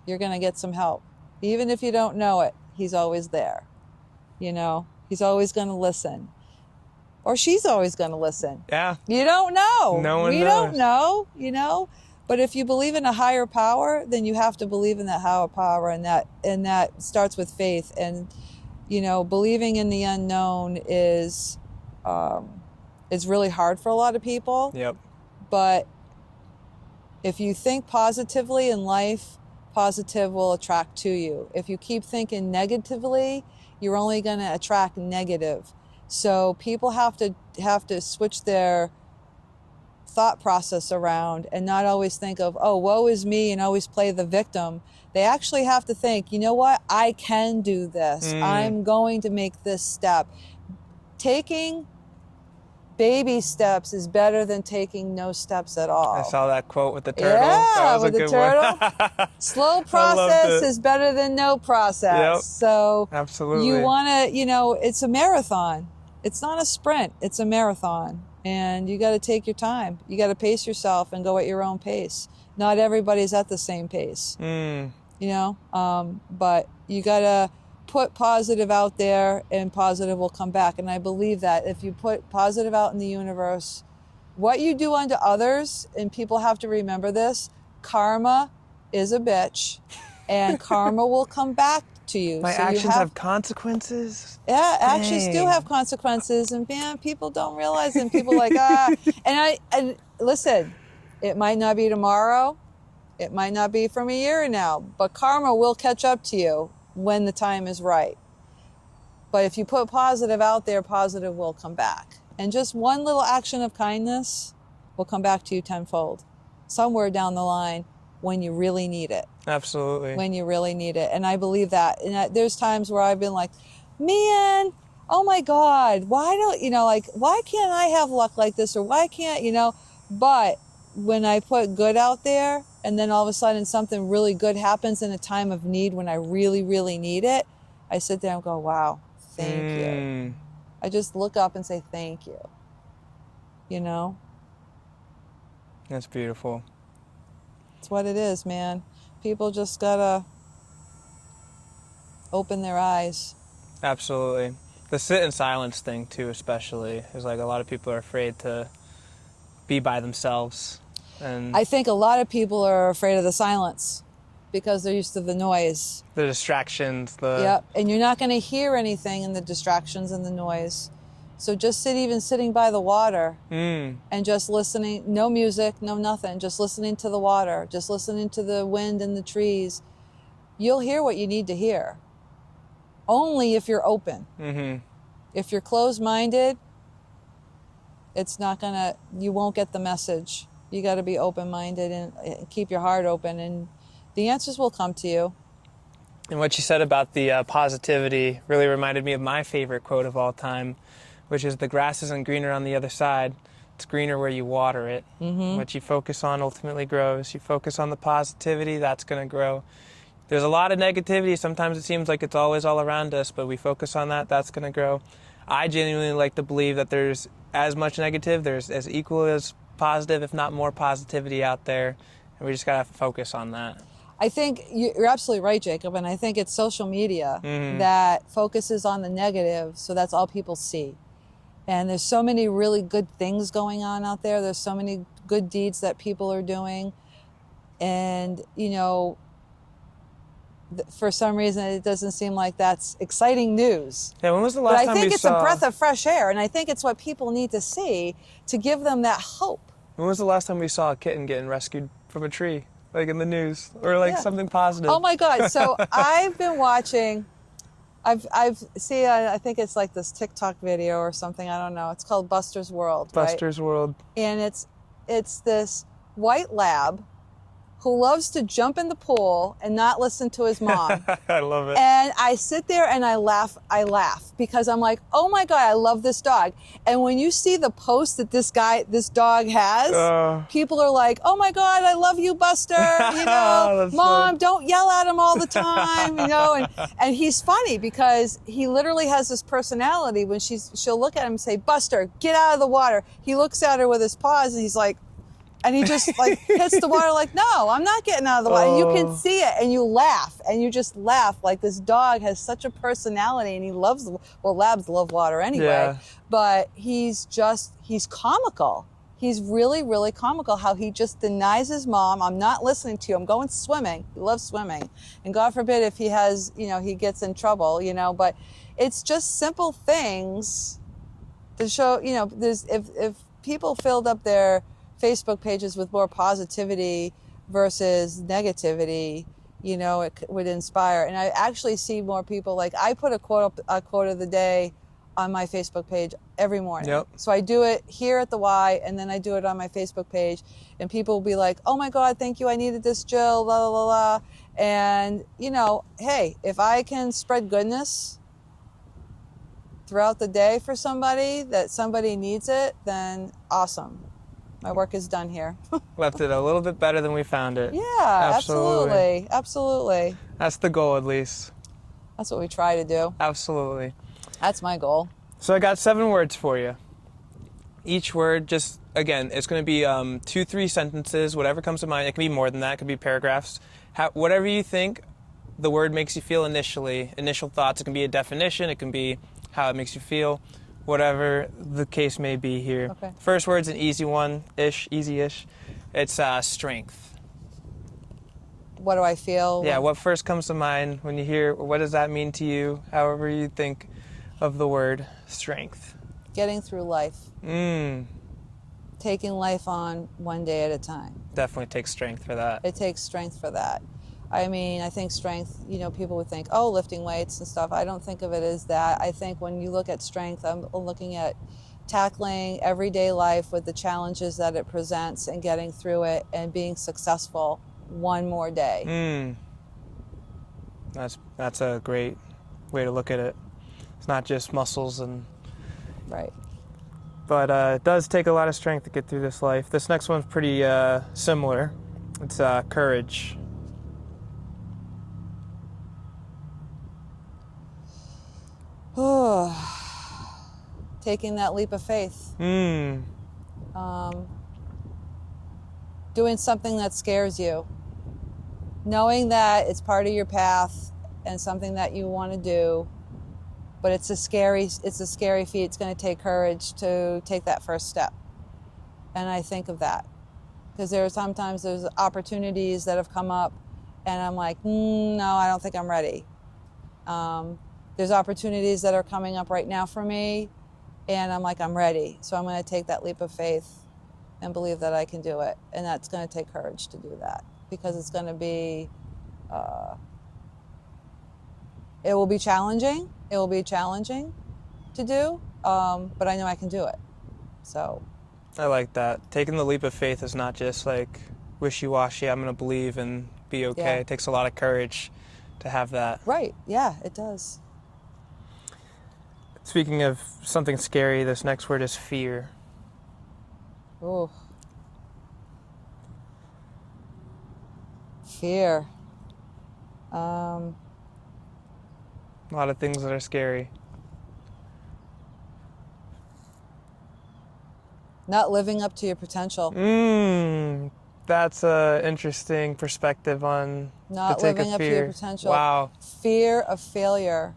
you're going to get some help. Even if you don't know it, he's always there. He's always going to listen, or she's always going to listen. Yeah. You don't know. No one we knows. don't know, But if you believe in a higher power, then you have to believe in that higher power, and that starts with faith. And believing in the unknown is really hard for a lot of people. Yep. But if you think positively in life, positive will attract to you. If you keep thinking negatively, you're only going to attract negative. So people have to switch their thought process around and not always think of, oh, woe is me, and always play the victim. They actually have to think, you know what? I can do this. I'm going to make this step. Taking baby steps is better than taking no steps at all. I saw that quote with the turtle. Yeah, that was with a the good turtle. one. Slow process it. is better than no process. Yep. So Absolutely. you want to, it's a marathon. It's not a sprint. It's a marathon. And you got to take your time. You got to pace yourself and go at your own pace. Not everybody's at the same pace. But you got to put positive out there, and positive will come back. And I believe that if you put positive out in the universe, what you do unto others, and people have to remember this, karma is a bitch, and karma will come back to you. My actions have consequences? Yeah, Dang. actions do have consequences, and man, people don't realize them. People like, and listen, it might not be tomorrow, it might not be from a year now, but karma will catch up to you when the time is right. But if you put positive out there, positive will come back. And just one little action of kindness will come back to you tenfold, somewhere down the line, when you really need it. Absolutely. When you really need it. And I believe that. And there's times where I've been like, man, oh my God, why can't I have luck like this? Or why can't, but when I put good out there, and then all of a sudden something really good happens in a time of need when I really, really need it, I sit there and go, wow, thank you. I just look up and say, thank you. That's beautiful. It's what it is, man. People just gotta open their eyes. Absolutely. The sit in silence thing too, especially, is like a lot of people are afraid to be by themselves. And I think a lot of people are afraid of the silence because they're used to the noise. the distractions, Yep. And you're not going to hear anything in the distractions and the noise. So just sitting by the water and just listening, no music, no nothing, just listening to the water, just listening to the wind and the trees. You'll hear what you need to hear. Only if you're open. If you're closed-minded, it's not gonna, you won't get the message. You got to be open-minded and keep your heart open, and the answers will come to you. And what you said about the positivity really reminded me of my favorite quote of all time, which is, the grass isn't greener on the other side. It's greener where you water it. What you focus on ultimately grows. You focus on the positivity, that's going to grow. There's a lot of negativity. Sometimes it seems like it's always all around us, but we focus on that, that's going to grow. I genuinely like to believe that there's as much negative, there's as equal as positive, if not more positivity out there, and we just got to focus on that. I think you're absolutely right, Jacob, and I think it's social media that focuses on the negative, so that's all people see. And there's so many really good things going on out there. There's so many good deeds that people are doing, and for some reason it doesn't seem like that's exciting news. Yeah, when was the last time But I think we it's saw... a breath of fresh air, and I think it's what people need to see to give them that hope. When was the last time we saw a kitten getting rescued from a tree, like in the news, or like something positive? Oh my God! So I've been watching. I think it's like this TikTok video or something. I don't know. It's called Buster's World. Buster's World. And it's this white lab who loves to jump in the pool and not listen to his mom. I love it. And I sit there and I laugh because I'm like, oh my God, I love this dog. And when you see the post that this dog has, people are like, oh my God, I love you, Buster. Mom, fun. don't yell at him all the time, and he's funny because he literally has this personality. When she'll look at him and say, Buster, get out of the water. He looks at her with his paws and he's like, and he just like hits the water like, no, I'm not getting out of the water. And you can see it and you laugh and you just laugh. Like, this dog has such a personality and he loves, labs love water anyway, but he's comical. He's really, really comical how he just denies his mom. I'm not listening to you. I'm going swimming. He loves swimming. And God forbid if he has, he gets in trouble, but it's just simple things to show, if people filled up their Facebook pages with more positivity versus negativity, it would inspire. And I actually see more people, like I put a quote of the day on my Facebook page every morning. Yep. So I do it here at the Y and then I do it on my Facebook page, and people will be like, oh my God, thank you, I needed this, Jill, la la la la. And hey, if I can spread goodness throughout the day for somebody, that somebody needs it, then awesome. My work is done here. Left it a little bit better than we found it. Yeah, absolutely. That's the goal, at least. That's what we try to do. Absolutely. That's my goal. So I got 7 words for you. Each word, just, again, it's going to be 2-3 sentences, whatever comes to mind. It can be more than that. It could be paragraphs. Whatever you think the word makes you feel initial thoughts. It can be a definition. It can be how it makes you feel. Whatever the case may be here. Okay. First word's an easy one-ish, easy-ish. It's strength. What do I feel? Yeah, what first comes to mind when you hear, what does that mean to you? However you think of the word strength. Getting through life. Taking life on one day at a time. Definitely takes strength for that. It takes strength for that. I mean, I think strength, people would think, oh, lifting weights and stuff. I don't think of it as that. I think when you look at strength, I'm looking at tackling everyday life with the challenges that it presents and getting through it and being successful one more day. That's a great way to look at it. It's not just muscles and... Right. But it does take a lot of strength to get through this life. This next one's pretty similar. It's courage. Taking that leap of faith. doing something that scares you, knowing that it's part of your path and something that you want to do, but it's a scary feat. It's going to take courage to take that first step. And I think of that because sometimes there's opportunities that have come up and I'm like, no, I don't think I'm ready. There's opportunities that are coming up right now for me and I'm like, I'm ready. So I'm going to take that leap of faith and believe that I can do it. And that's going to take courage to do that because it's going to be, it will be challenging. It will be challenging to do, but I know I can do it. So. I like that. Taking the leap of faith is not just like wishy-washy, I'm going to believe and be okay. Yeah. It takes a lot of courage to have that. Right. Yeah, it does. Speaking of something scary, this next word is fear. Oh. Fear. A lot of things that are scary. Not living up to your potential. That's an interesting perspective on Not to take living a up to fear. your potential. Wow. Fear of failure.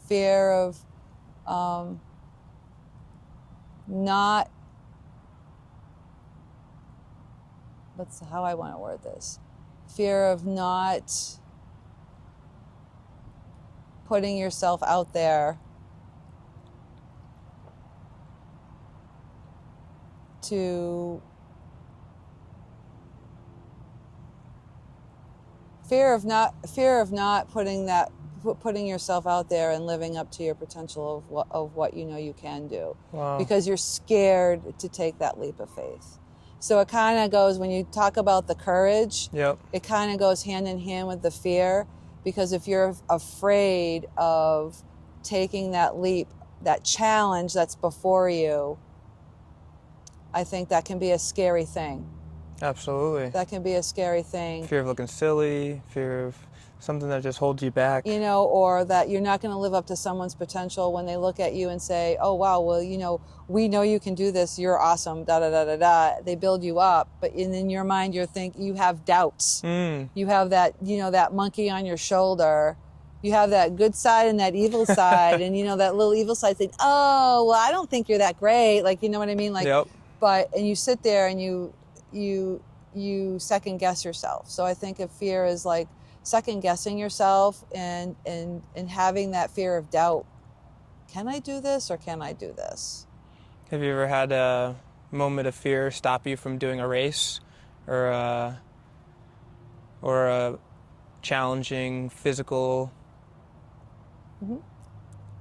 Fear of not. How I want to word this. Fear of not putting yourself out there to fear of not putting yourself out there and living up to your potential of what you know you can do. Wow. Because you're scared to take that leap of faith. So it kind of goes, when you talk about the courage, Yep. it kind of goes hand in hand with the fear, because if you're afraid of taking that leap, that challenge that's before you, I think that can be a scary thing. Absolutely. That can be a scary thing. Fear of looking silly, fear of something that just holds you back. You know, or that you're not going to live up to someone's potential when they look at you and say, oh, wow, well, you know, we know you can do this. You're awesome, da, da, da, da, da. They build you up. But in your mind, you have doubts. You have that, you know, that monkey on your shoulder. You have that good side and that evil side. And, you know, that little evil side saying, oh, well, I don't think you're that great. Like, you know what I mean? Like, yep. And you sit there and you second guess yourself. So I think if fear is like second guessing yourself and having that fear of doubt. Can I do this or can I do this? Have you ever had a moment of fear stop you from doing a race or a challenging physical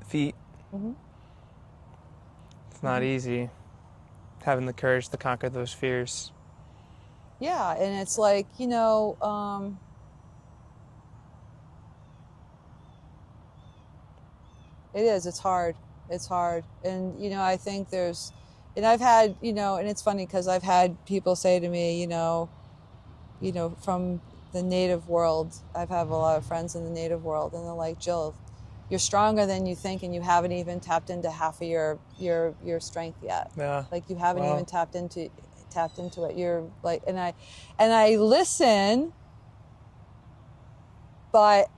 feat? It's not easy having the courage to conquer those fears. Yeah, and it's like, you know, it is. It's hard. It's hard. And, you know, I think and I've had, you know, and it's funny because I've had people say to me, you know, from the native world, I've had a lot of friends in the native world, and they're like, Jill, you're stronger than you think, and you haven't even tapped into half of your strength yet. Yeah. Like you haven't even tapped into it. You're like, and I listen, but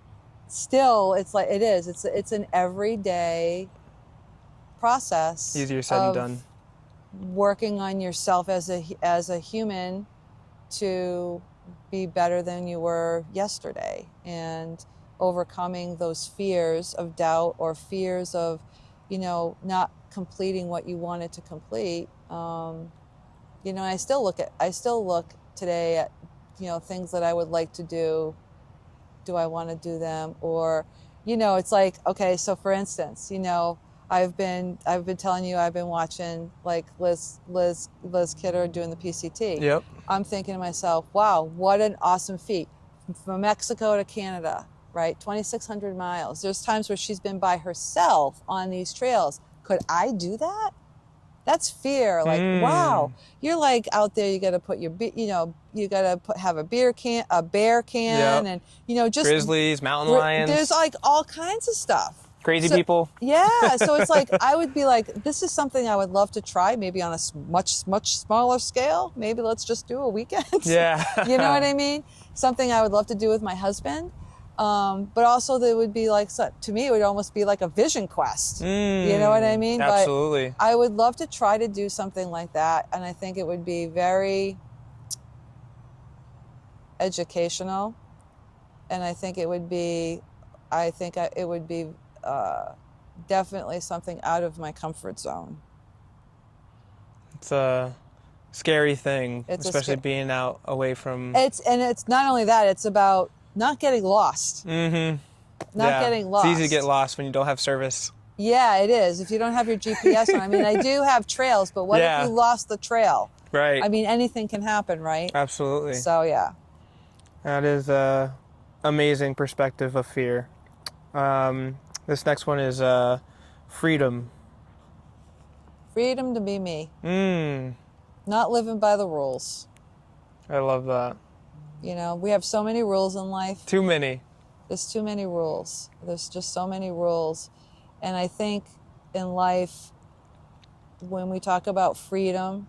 still, it's like it's an everyday process. Easier said than done. Working on yourself as a human to be better than you were yesterday, and overcoming those fears of doubt or fears of, you know, not completing what you wanted to complete. You know, I still look today at, you know, things that I would like to do. Do I want to do them? Or, you know, it's like, okay, so for instance, you know, I've been telling you I've been watching like Liz Kidder doing the PCT. Yep. I'm thinking to myself, wow, what an awesome feat. From Mexico to Canada, right? 2,600 miles. There's times where she's been by herself on these trails. Could I do that? That's fear. Like, wow, you're like out there. You got to put you got to have a bear can, Yep. and, you know, just grizzlies, mountain lions. There's like all kinds of stuff. Crazy So, people. yeah, so it's like I would be like, this is something I would love to try, maybe on a much smaller scale. Maybe let's just do a weekend. Yeah. You know what I mean? Something I would love to do with my husband. But also there would be like, to me, it would almost be like a vision quest. You know what I mean? Absolutely. But I would love to try to do something like that. And I think it would be very educational. And I think it would be, it would be definitely something out of my comfort zone. It's a scary thing, It's especially being out away from. It's not only that, it's about not getting lost. Mm-hmm. Not getting lost. It's easy to get lost when you don't have service. Yeah, it is. If you don't have your GPS on, I mean, I do have trails, but what if you lost the trail? Right. I mean, anything can happen, right? Absolutely. So, yeah. That is a amazing perspective of fear. This next one is freedom. Freedom to be me. Mm. Not living by the rules. I love that. You know, we have so many rules in life. Too many. There's too many rules. There's just so many rules. And I think in life, when we talk about freedom,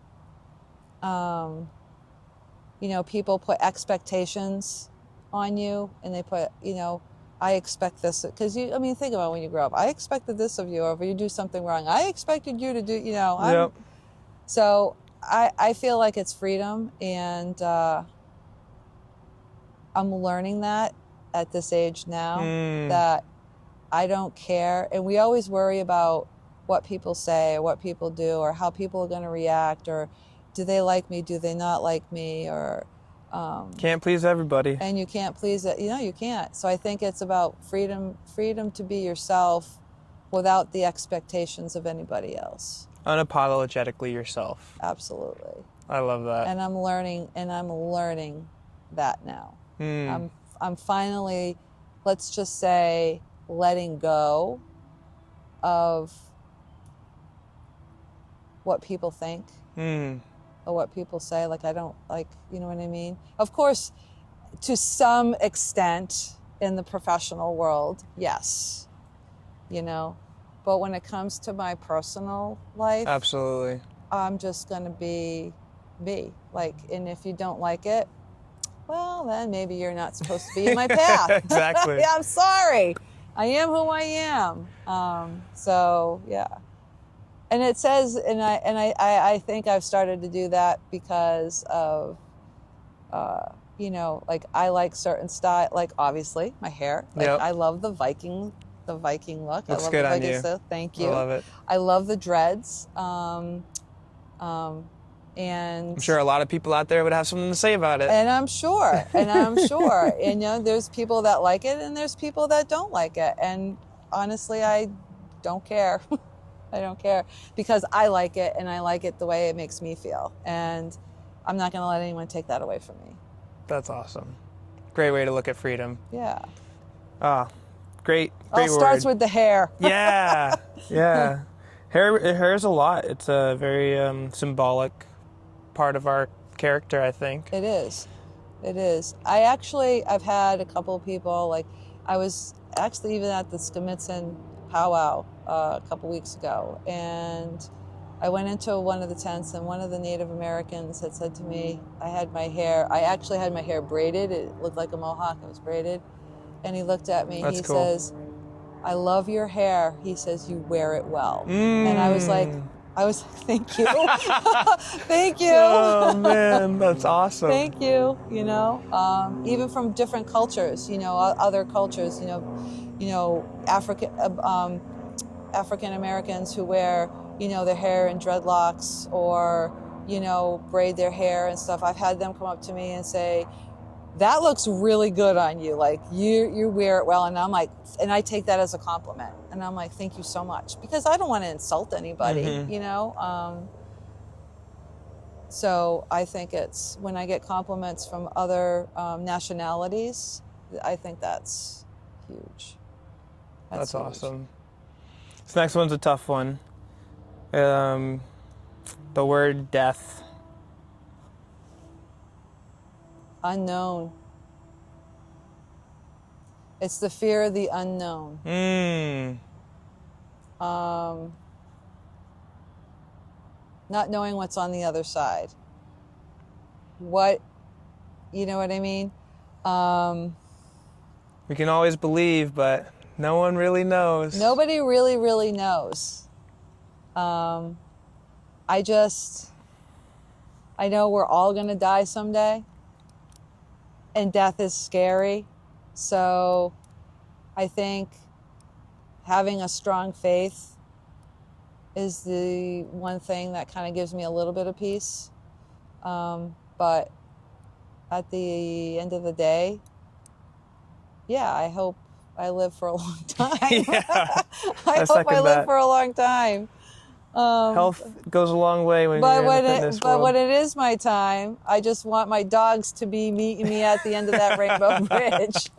you know, people put expectations on you, and they put, you know, I expect this, because I mean, think about when you grow up. I expected this of you, or if you do something wrong, I expected you to do, you know. Yep. So I feel like it's freedom, and I'm learning that at this age now, that I don't care. And we always worry about what people say or what people do or how people are going to react, or do they like me, do they not like me, or can't please everybody. And you can't please it. You know, you can't. So I think it's about freedom to be yourself without the expectations of anybody else. Unapologetically yourself. Absolutely. I love that. And I'm learning that now. I'm finally, let's just say, letting go of what people think or what people say. Like, I don't like, you know what I mean? Of course, to some extent in the professional world, yes, you know, but when it comes to my personal life, absolutely, I'm just going to be me. Like, and if you don't like it, well, then maybe you're not supposed to be in my path. Exactly. Yeah, I'm sorry. I am who I am. So yeah. And it says, and I think I've started to do that because of, you know, like I like certain style, like obviously my hair. Like I love the Viking look. Looks I love good the Viking on you. style. Thank you. I love it. I love the dreads. And I'm sure a lot of people out there would have something to say about it. And I'm sure. And you know, there's people that like it and there's people that don't like it. And honestly, I don't care. I don't care, because I like it, and I like it the way it makes me feel. And I'm not going to let anyone take that away from me. That's awesome. Great way to look at freedom. Yeah. Great All word. starts with the hair. Yeah. Yeah. Hair is a lot. It's a very symbolic part of our character, I think. It is. It is. I've had a couple of people, like I was actually even at the Skamitzen powwow a couple weeks ago, and I went into one of the tents, and one of the Native Americans had said to me, I actually had my hair braided. It looked like a mohawk. It was braided. And he looked at me. That's he cool. says, I love your hair. He says, you wear it well. And I was like, thank you. Thank you. Oh man, that's awesome. Thank you. You know, even from different cultures, you know, other cultures, you know, African Americans who wear, you know, their hair in dreadlocks, or, you know, braid their hair and stuff. I've had them come up to me and say, that looks really good on you. Like you wear it well. And I'm like, and I take that as a compliment. And I'm like, thank you so much, because I don't want to insult anybody, you know? So I think it's, when I get compliments from other nationalities, I think that's huge. That's huge. awesome. This next one's a tough one. The word death. Unknown. It's the fear of the unknown. not knowing what's on the other side. What, you know what I mean? We can always believe, but no one really knows. Nobody really, really knows. I know we're all going to die someday, and death is scary. So I think having a strong faith is the one thing that kind of gives me a little bit of peace. But at the end of the day, yeah, I hope I live for a long time. Yeah, I hope I live for a long time. Health goes a long way when you're in the fitness world. But when it is my time, I just want my dogs to be meeting me at the end of that rainbow bridge.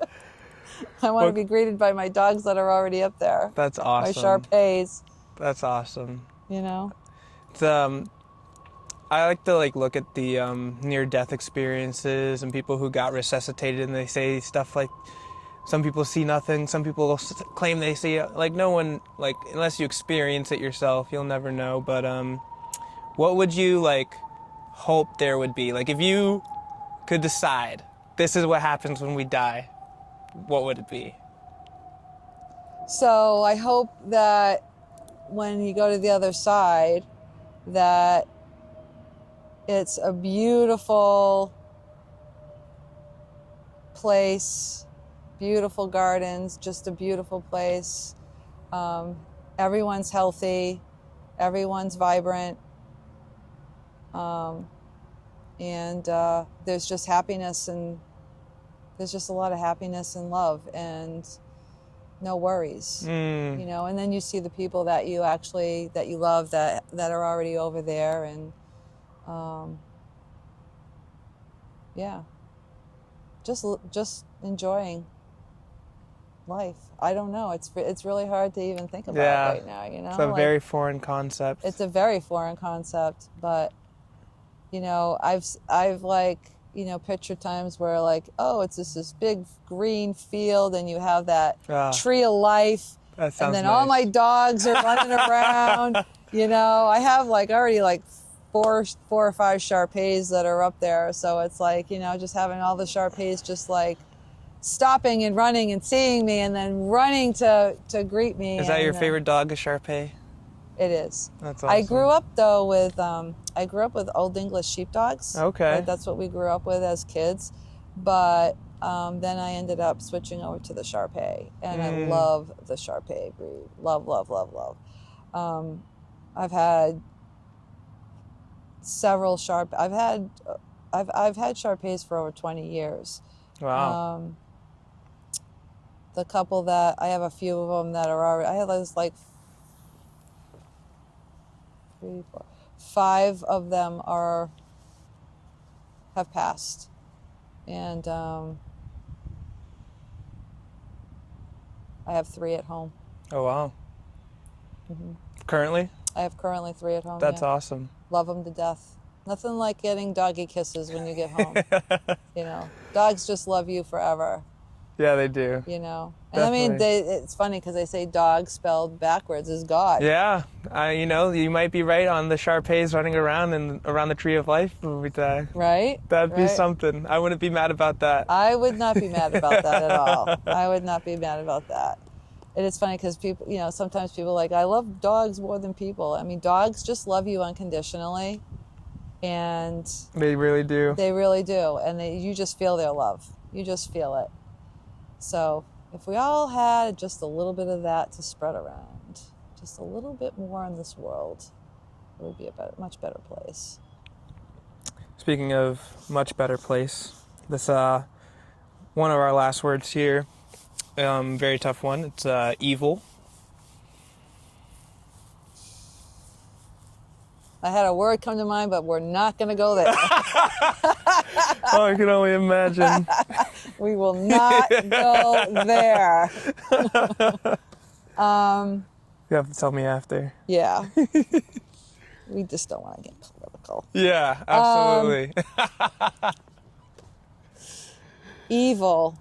I want to be greeted by my dogs that are already up there. That's awesome. My Shar-Peis. That's awesome. You know? It's, I like to look at the near-death experiences and people who got resuscitated, and they say stuff like, some people see nothing, some people claim they see it. No one, unless you experience it yourself, you'll never know. But what would you hope there would be? If you could decide, this is what happens when we die, what would it be? So I hope that when you go to the other side, that it's a beautiful place, beautiful gardens, just a beautiful place. Everyone's healthy, everyone's vibrant, and there's just happiness, and there's just a lot of happiness and love and no worries. You know, and then you see the people that you love that are already over there, and yeah, just enjoying life. I don't know. It's really hard to even think about right now. You know, it's a very foreign concept. It's a very foreign concept, but you know, I've pictured times where oh, it's just this big green field, and you have that tree of life, and then all my dogs are running around. You know, I have already four or five Shar-Peis that are up there, so it's just having all the Shar-Peis just stopping and running and seeing me and then running to greet me. Is that your favorite dog, a Shar-Pei? It is. That's awesome. I grew up though with Old English sheepdogs. Okay. Right? That's what we grew up with as kids, but then I ended up switching over to the Shar-Pei, and I love the Shar-Pei breed. Love, love, love, love. I've had several I've had Shar-Peis for over 20 years. Wow. The couple that I have, a few of them that are already, I have this 3, 4, 5 of them have passed, and I have 3 at home. Oh wow. Mm-hmm. Currently? I have currently 3 at home. That's awesome. Love them to death. Nothing like getting doggy kisses when you get home. You know, dogs just love you forever. Yeah, they do. You know, Definitely. and it's funny because they say dog spelled backwards is God. Yeah, you might be right on the Shar-Peis running around and around the tree of life when we die. Right. That'd be something. I wouldn't be mad about that. I would not be mad about that at all. I would not be mad about that. It is funny because people, sometimes people I love dogs more than people. I mean, dogs just love you unconditionally, and they really do. They really do, and you just feel their love. You just feel it. So if we all had just a little bit of that to spread around, just a little bit more in this world, it would be a much better place. Speaking of much better place, this one of our last words here, very tough one. It's evil. I had a word come to mind, but we're not going to go there. Oh, I can only imagine. We will not go there. You have to tell me after. Yeah. We just don't want to get political. Yeah, absolutely. Evil.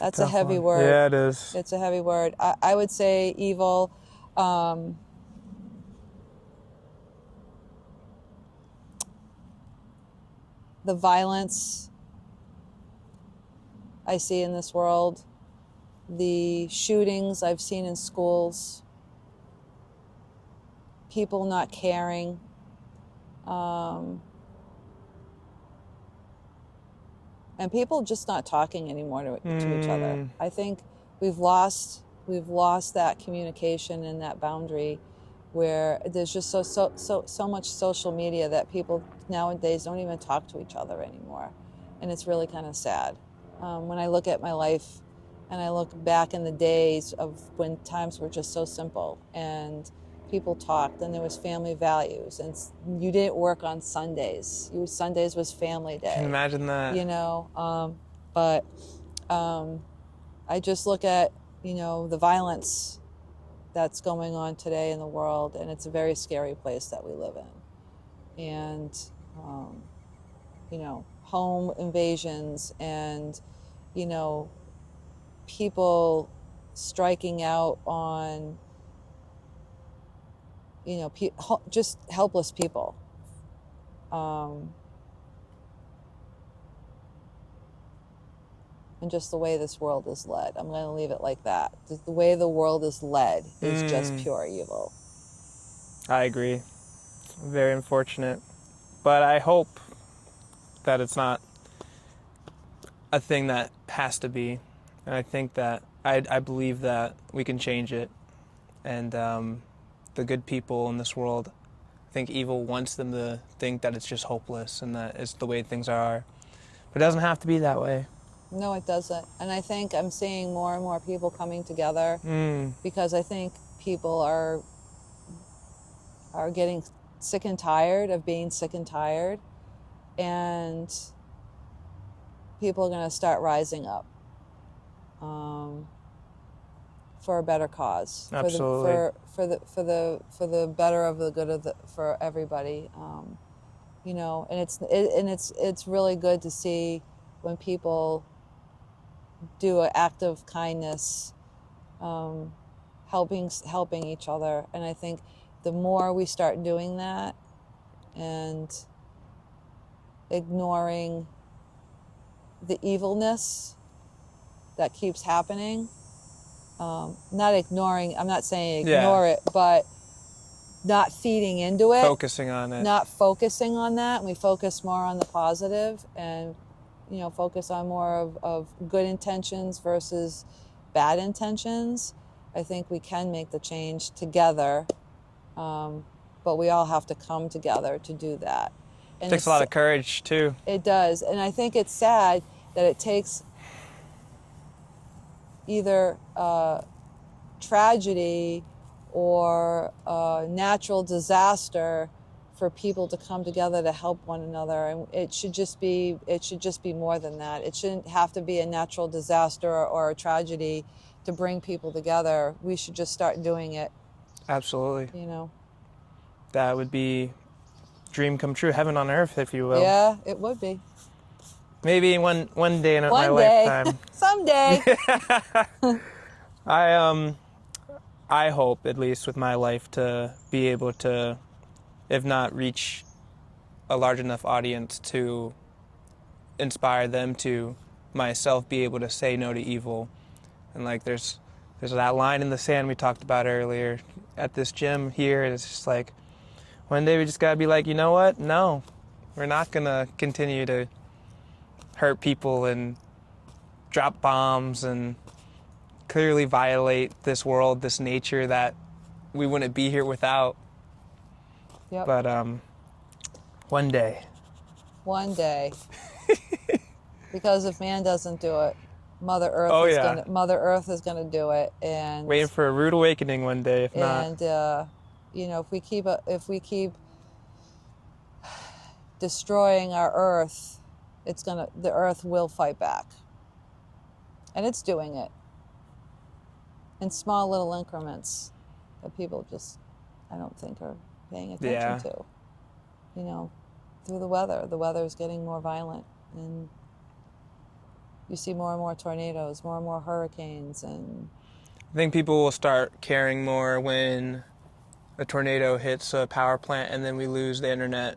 That's a heavy one. word. Yeah, it is. It's a heavy word. I would say evil. The violence I see in this world, the shootings I've seen in schools, people not caring, and people just not talking anymore to each other. I think we've lost that communication and that boundary, where there's just so much social media that people nowadays don't even talk to each other anymore, and it's really kind of sad. When I look at my life, and I look back in the days of when times were just so simple and people talked, and there was family values, and you didn't work on Sundays. Sundays was family day. Can you imagine that? You know, but I just look at, you know, the violence that's going on today in the world, and it's a very scary place that we live in. And, you know, home invasions and, you know, people striking out on, you know, just helpless people. And just the way this world is led. I'm going to leave it like that. The way the world is led is just pure evil. I agree. Very unfortunate. But I hope that it's not a thing that has to be. And I think that, I believe that we can change it. And the good people in this world, I think evil wants them to think that it's just hopeless and that it's the way things are. But it doesn't have to be that way. No, it doesn't. And I think I'm seeing more and more people coming together because I think people are getting sick and tired of being sick and tired, and people are going to start rising up for a better cause. Absolutely. For the better of the good of for everybody. You know, and it's really good to see when people do an act of kindness, helping each other. And I think the more we start doing that and ignoring the evilness that keeps happening, not ignoring, I'm not saying ignore it, but not feeding into it. Focusing on it. Not focusing on that. And we focus more on the positive and, you know, focus on more of good intentions versus bad intentions. I think we can make the change together, but we all have to come together to do that. And it takes a lot of courage, too. It does. And I think it's sad that it takes either tragedy or natural disaster for people to come together to help one another. And it should just be more than that. It shouldn't have to be a natural disaster or a tragedy to bring people together. We should just start doing it. Absolutely. You know, that would be dream come true, heaven on earth, if you will. Yeah, it would be. Maybe one day in my lifetime. Someday. I hope, at least with my life, to be able to, if not reach a large enough audience to inspire them to myself be able to say no to evil. And like there's that line in the sand we talked about earlier at this gym here. It's just like one day we just gotta be like, you know what? No, we're not gonna continue to hurt people and drop bombs and clearly violate this world, this nature that we wouldn't be here without. Yep. But one day. One day. Because if man doesn't do it, Mother Earth is gonna do it. And waiting for a rude awakening one day, if not. And you know, if we keep destroying our Earth, the Earth will fight back. And it's doing it in small little increments that people just, I don't think, are paying attention to. You know, through the weather. The weather is getting more violent, and you see more and more tornadoes, more and more hurricanes, and I think people will start caring more when a tornado hits a power plant and then we lose the internet,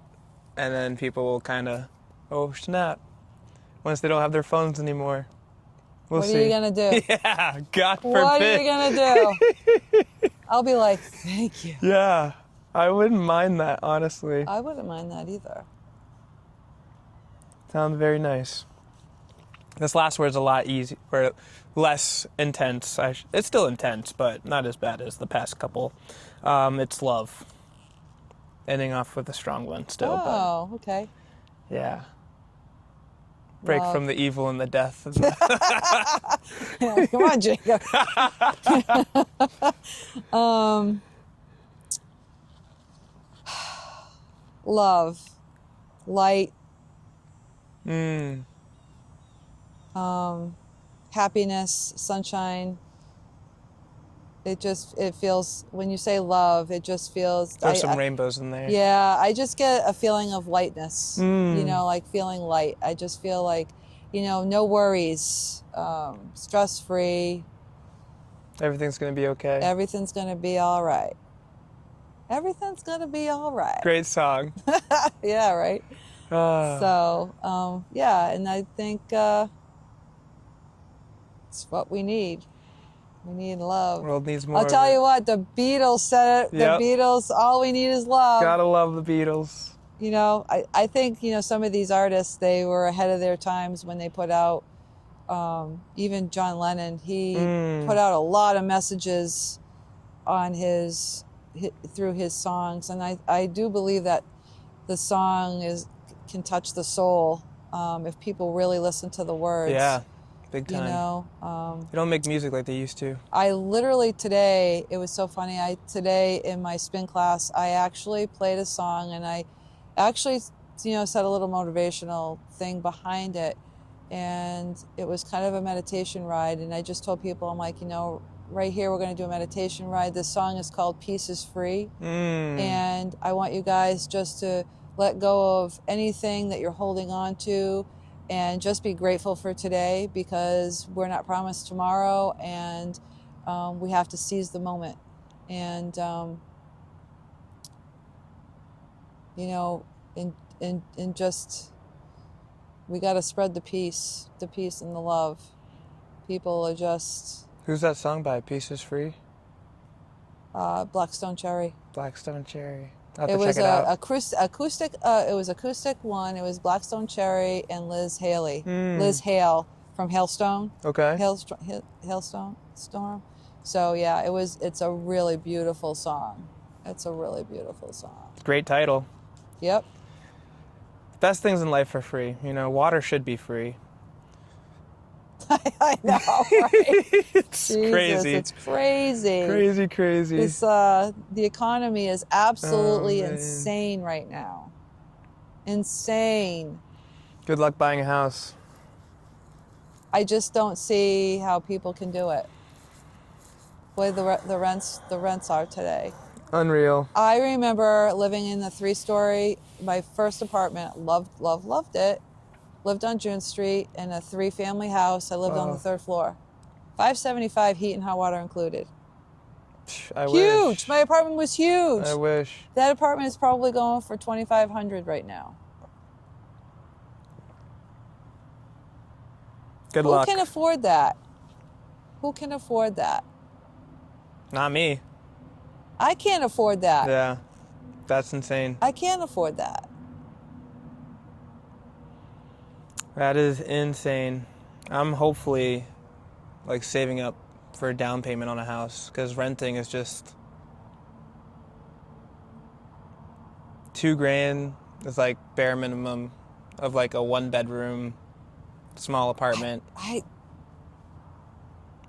and then people will kind of, oh snap, once they don't have their phones anymore. We'll what see. are you gonna do? Yeah, God forbid. What are you gonna do? I'll be like, thank you. Yeah, I wouldn't mind that, honestly. I wouldn't mind that either. Sounds very nice. This last word's a lot easier, or less intense. It's still intense, but not as bad as the past couple. It's love. Ending off with a strong one still, Oh, okay. but yeah. Break Love. from the evil and the death. Yeah, come on, Jacob. Love, light, happiness, sunshine. It feels, when you say love, it just feels. There's some rainbows in there. Yeah, I just get a feeling of lightness, like feeling light. I just feel like, no worries, stress-free. Everything's going to be okay. Everything's going to be all right. Everything's going to be all right. Great song. Yeah, right? So, yeah, and I think it's what we need. We need love. The world needs more. I'll tell you what, the Beatles said it. Yep. The Beatles, all we need is love. Gotta love the Beatles. I think, some of these artists, they were ahead of their times when they put out, even John Lennon, he put out a lot of messages on through his songs. And I do believe that the song can touch the soul if people really listen to the words. Yeah. Big time. They don't make music like they used to. I literally today, it was so funny. Today in my spin class, I actually played a song, and I actually, said a little motivational thing behind it. And it was kind of a meditation ride. And I just told people, I'm like, right here, we're going to do a meditation ride. This song is called Peace is Free. And I want you guys just to let go of anything that you're holding on to, and just be grateful for today, because we're not promised tomorrow, and we have to seize the moment. And and just, we got to spread the peace and the love. People are just. Who's that song by? Peace is Free? Blackstone Cherry. Blackstone Cherry. It was acoustic. It was acoustic one. It was Blackstone Cherry and Liz Haley. Liz Hale from Hailstone. Okay. Hailstone Storm. So yeah, it's a really beautiful song. It's a really beautiful song. Great title. Yep. Best things in life are free. Water should be free. I know, right? It's Jesus, crazy. It's crazy. Crazy. It's, the economy is absolutely man. insane right now. Insane. Good luck buying a house. I just don't see how people can do it. The way the rents are today. Unreal. I remember living in the 3-story, my first apartment. Loved it. Lived on June Street in a 3-family house. I lived on the 3rd floor. $575, heat and hot water included. I Huge. wish. My apartment was huge. I wish. That apartment is probably going for $2,500 right now. Good luck. Who can afford that? Who can afford that? Not me. I can't afford that. Yeah. That's insane. I can't afford that. That is insane. I'm hopefully saving up for a down payment on a house, because renting is just $2,000 is bare minimum of a 1-bedroom small apartment.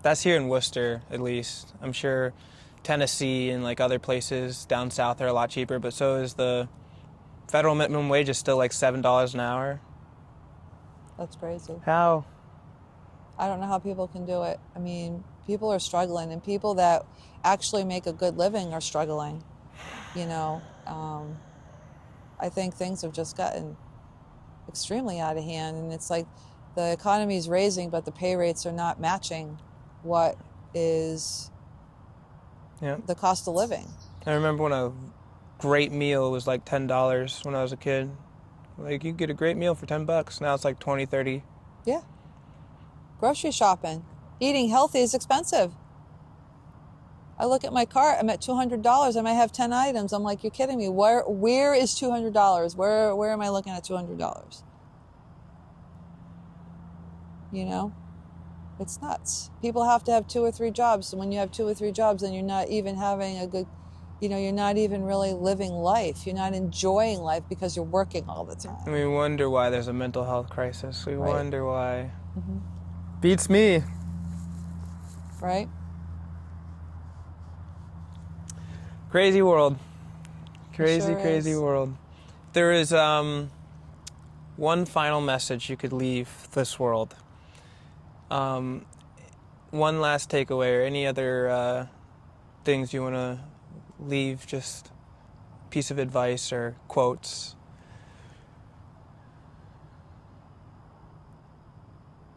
That's here in Worcester, at least. I'm sure Tennessee and other places down south are a lot cheaper, but so is the federal minimum wage is still $7 an hour. That's crazy. How? I don't know how people can do it. I mean, people are struggling, and people that actually make a good living are struggling. I think things have just gotten extremely out of hand, and it's the economy is raising, but the pay rates are not matching what is the cost of living. I remember when a great meal was like $10 when I was a kid. Like, you get a great meal for $10. Now it's like 20, 30. Yeah. Grocery shopping. Eating healthy is expensive. I look at my cart, I'm at $200. I might have 10 items. I'm like, you're kidding me. Where is $200? Where am I looking at $200? You know? It's nuts. People have to have 2 or 3 jobs. And when you have 2 or 3 jobs, then you're not even having a good, you're not even really living life. You're not enjoying life because you're working all the time. And we wonder why there's a mental health crisis. We Right. wonder why. Beats me. Right? Crazy world. Crazy, Sure crazy is. world. There is one final message you could leave this world. One last takeaway, or any other things you want to leave, just piece of advice or quotes.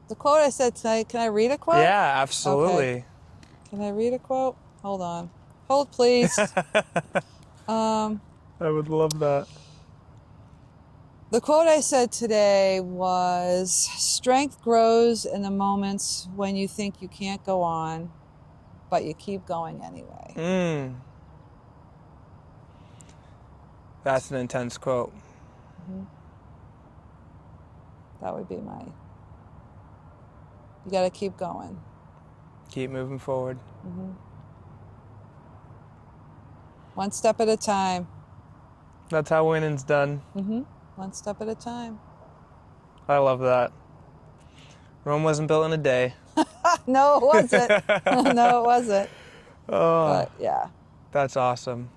The quote I said tonight, can I read a quote? Yeah, absolutely. Okay. Can I read a quote? Hold on. Hold, please. I would love that. The quote I said today was, strength grows in the moments when you think you can't go on, but you keep going anyway. That's an intense quote. That would be you got to keep going. Keep moving forward. One step at a time. That's how winning's done. One step at a time. I love that. Rome wasn't built in a day. No, it wasn't. No, it wasn't. Oh, But yeah. that's awesome.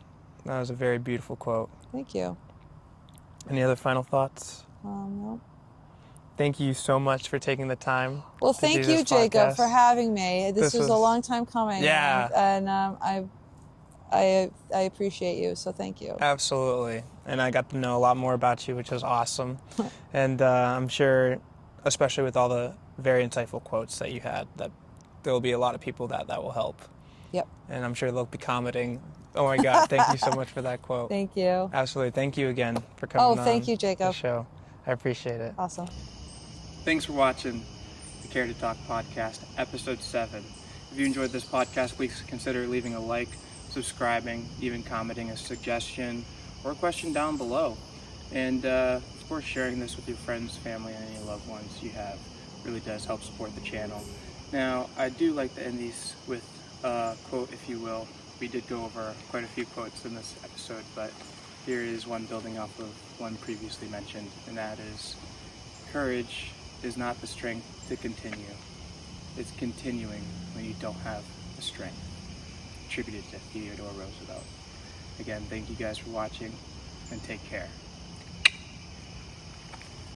That was a very beautiful quote. Thank you. Any other final thoughts? No. Thank you so much for taking the time. Well, to do thank you, this Jacob, podcast. for having me. This was a was- long time coming. Yeah. And I appreciate you, so thank you. Absolutely. And I got to know a lot more about you, which was awesome. And I'm sure, especially with all the very insightful quotes that you had, that there will be a lot of people that will help. Yep. And I'm sure they'll be commenting, oh my God, thank you so much for that quote. Thank you. Absolutely. Thank you again for coming on Thank you, the Jacob. show. I appreciate it. Awesome. Thanks for watching the Care to Talk podcast, episode 7. If you enjoyed this podcast, please consider leaving a like, subscribing, even commenting a suggestion or a question down below. And of course, sharing this with your friends, family, and any loved ones you have really does help support the channel. Now, I do like to end these with a quote, if you will. We did go over quite a few quotes in this episode, but here is one building off of one previously mentioned, and that is, courage is not the strength to continue. It's continuing when you don't have the strength. Attributed to Theodore Roosevelt. Again, thank you guys for watching, and take care.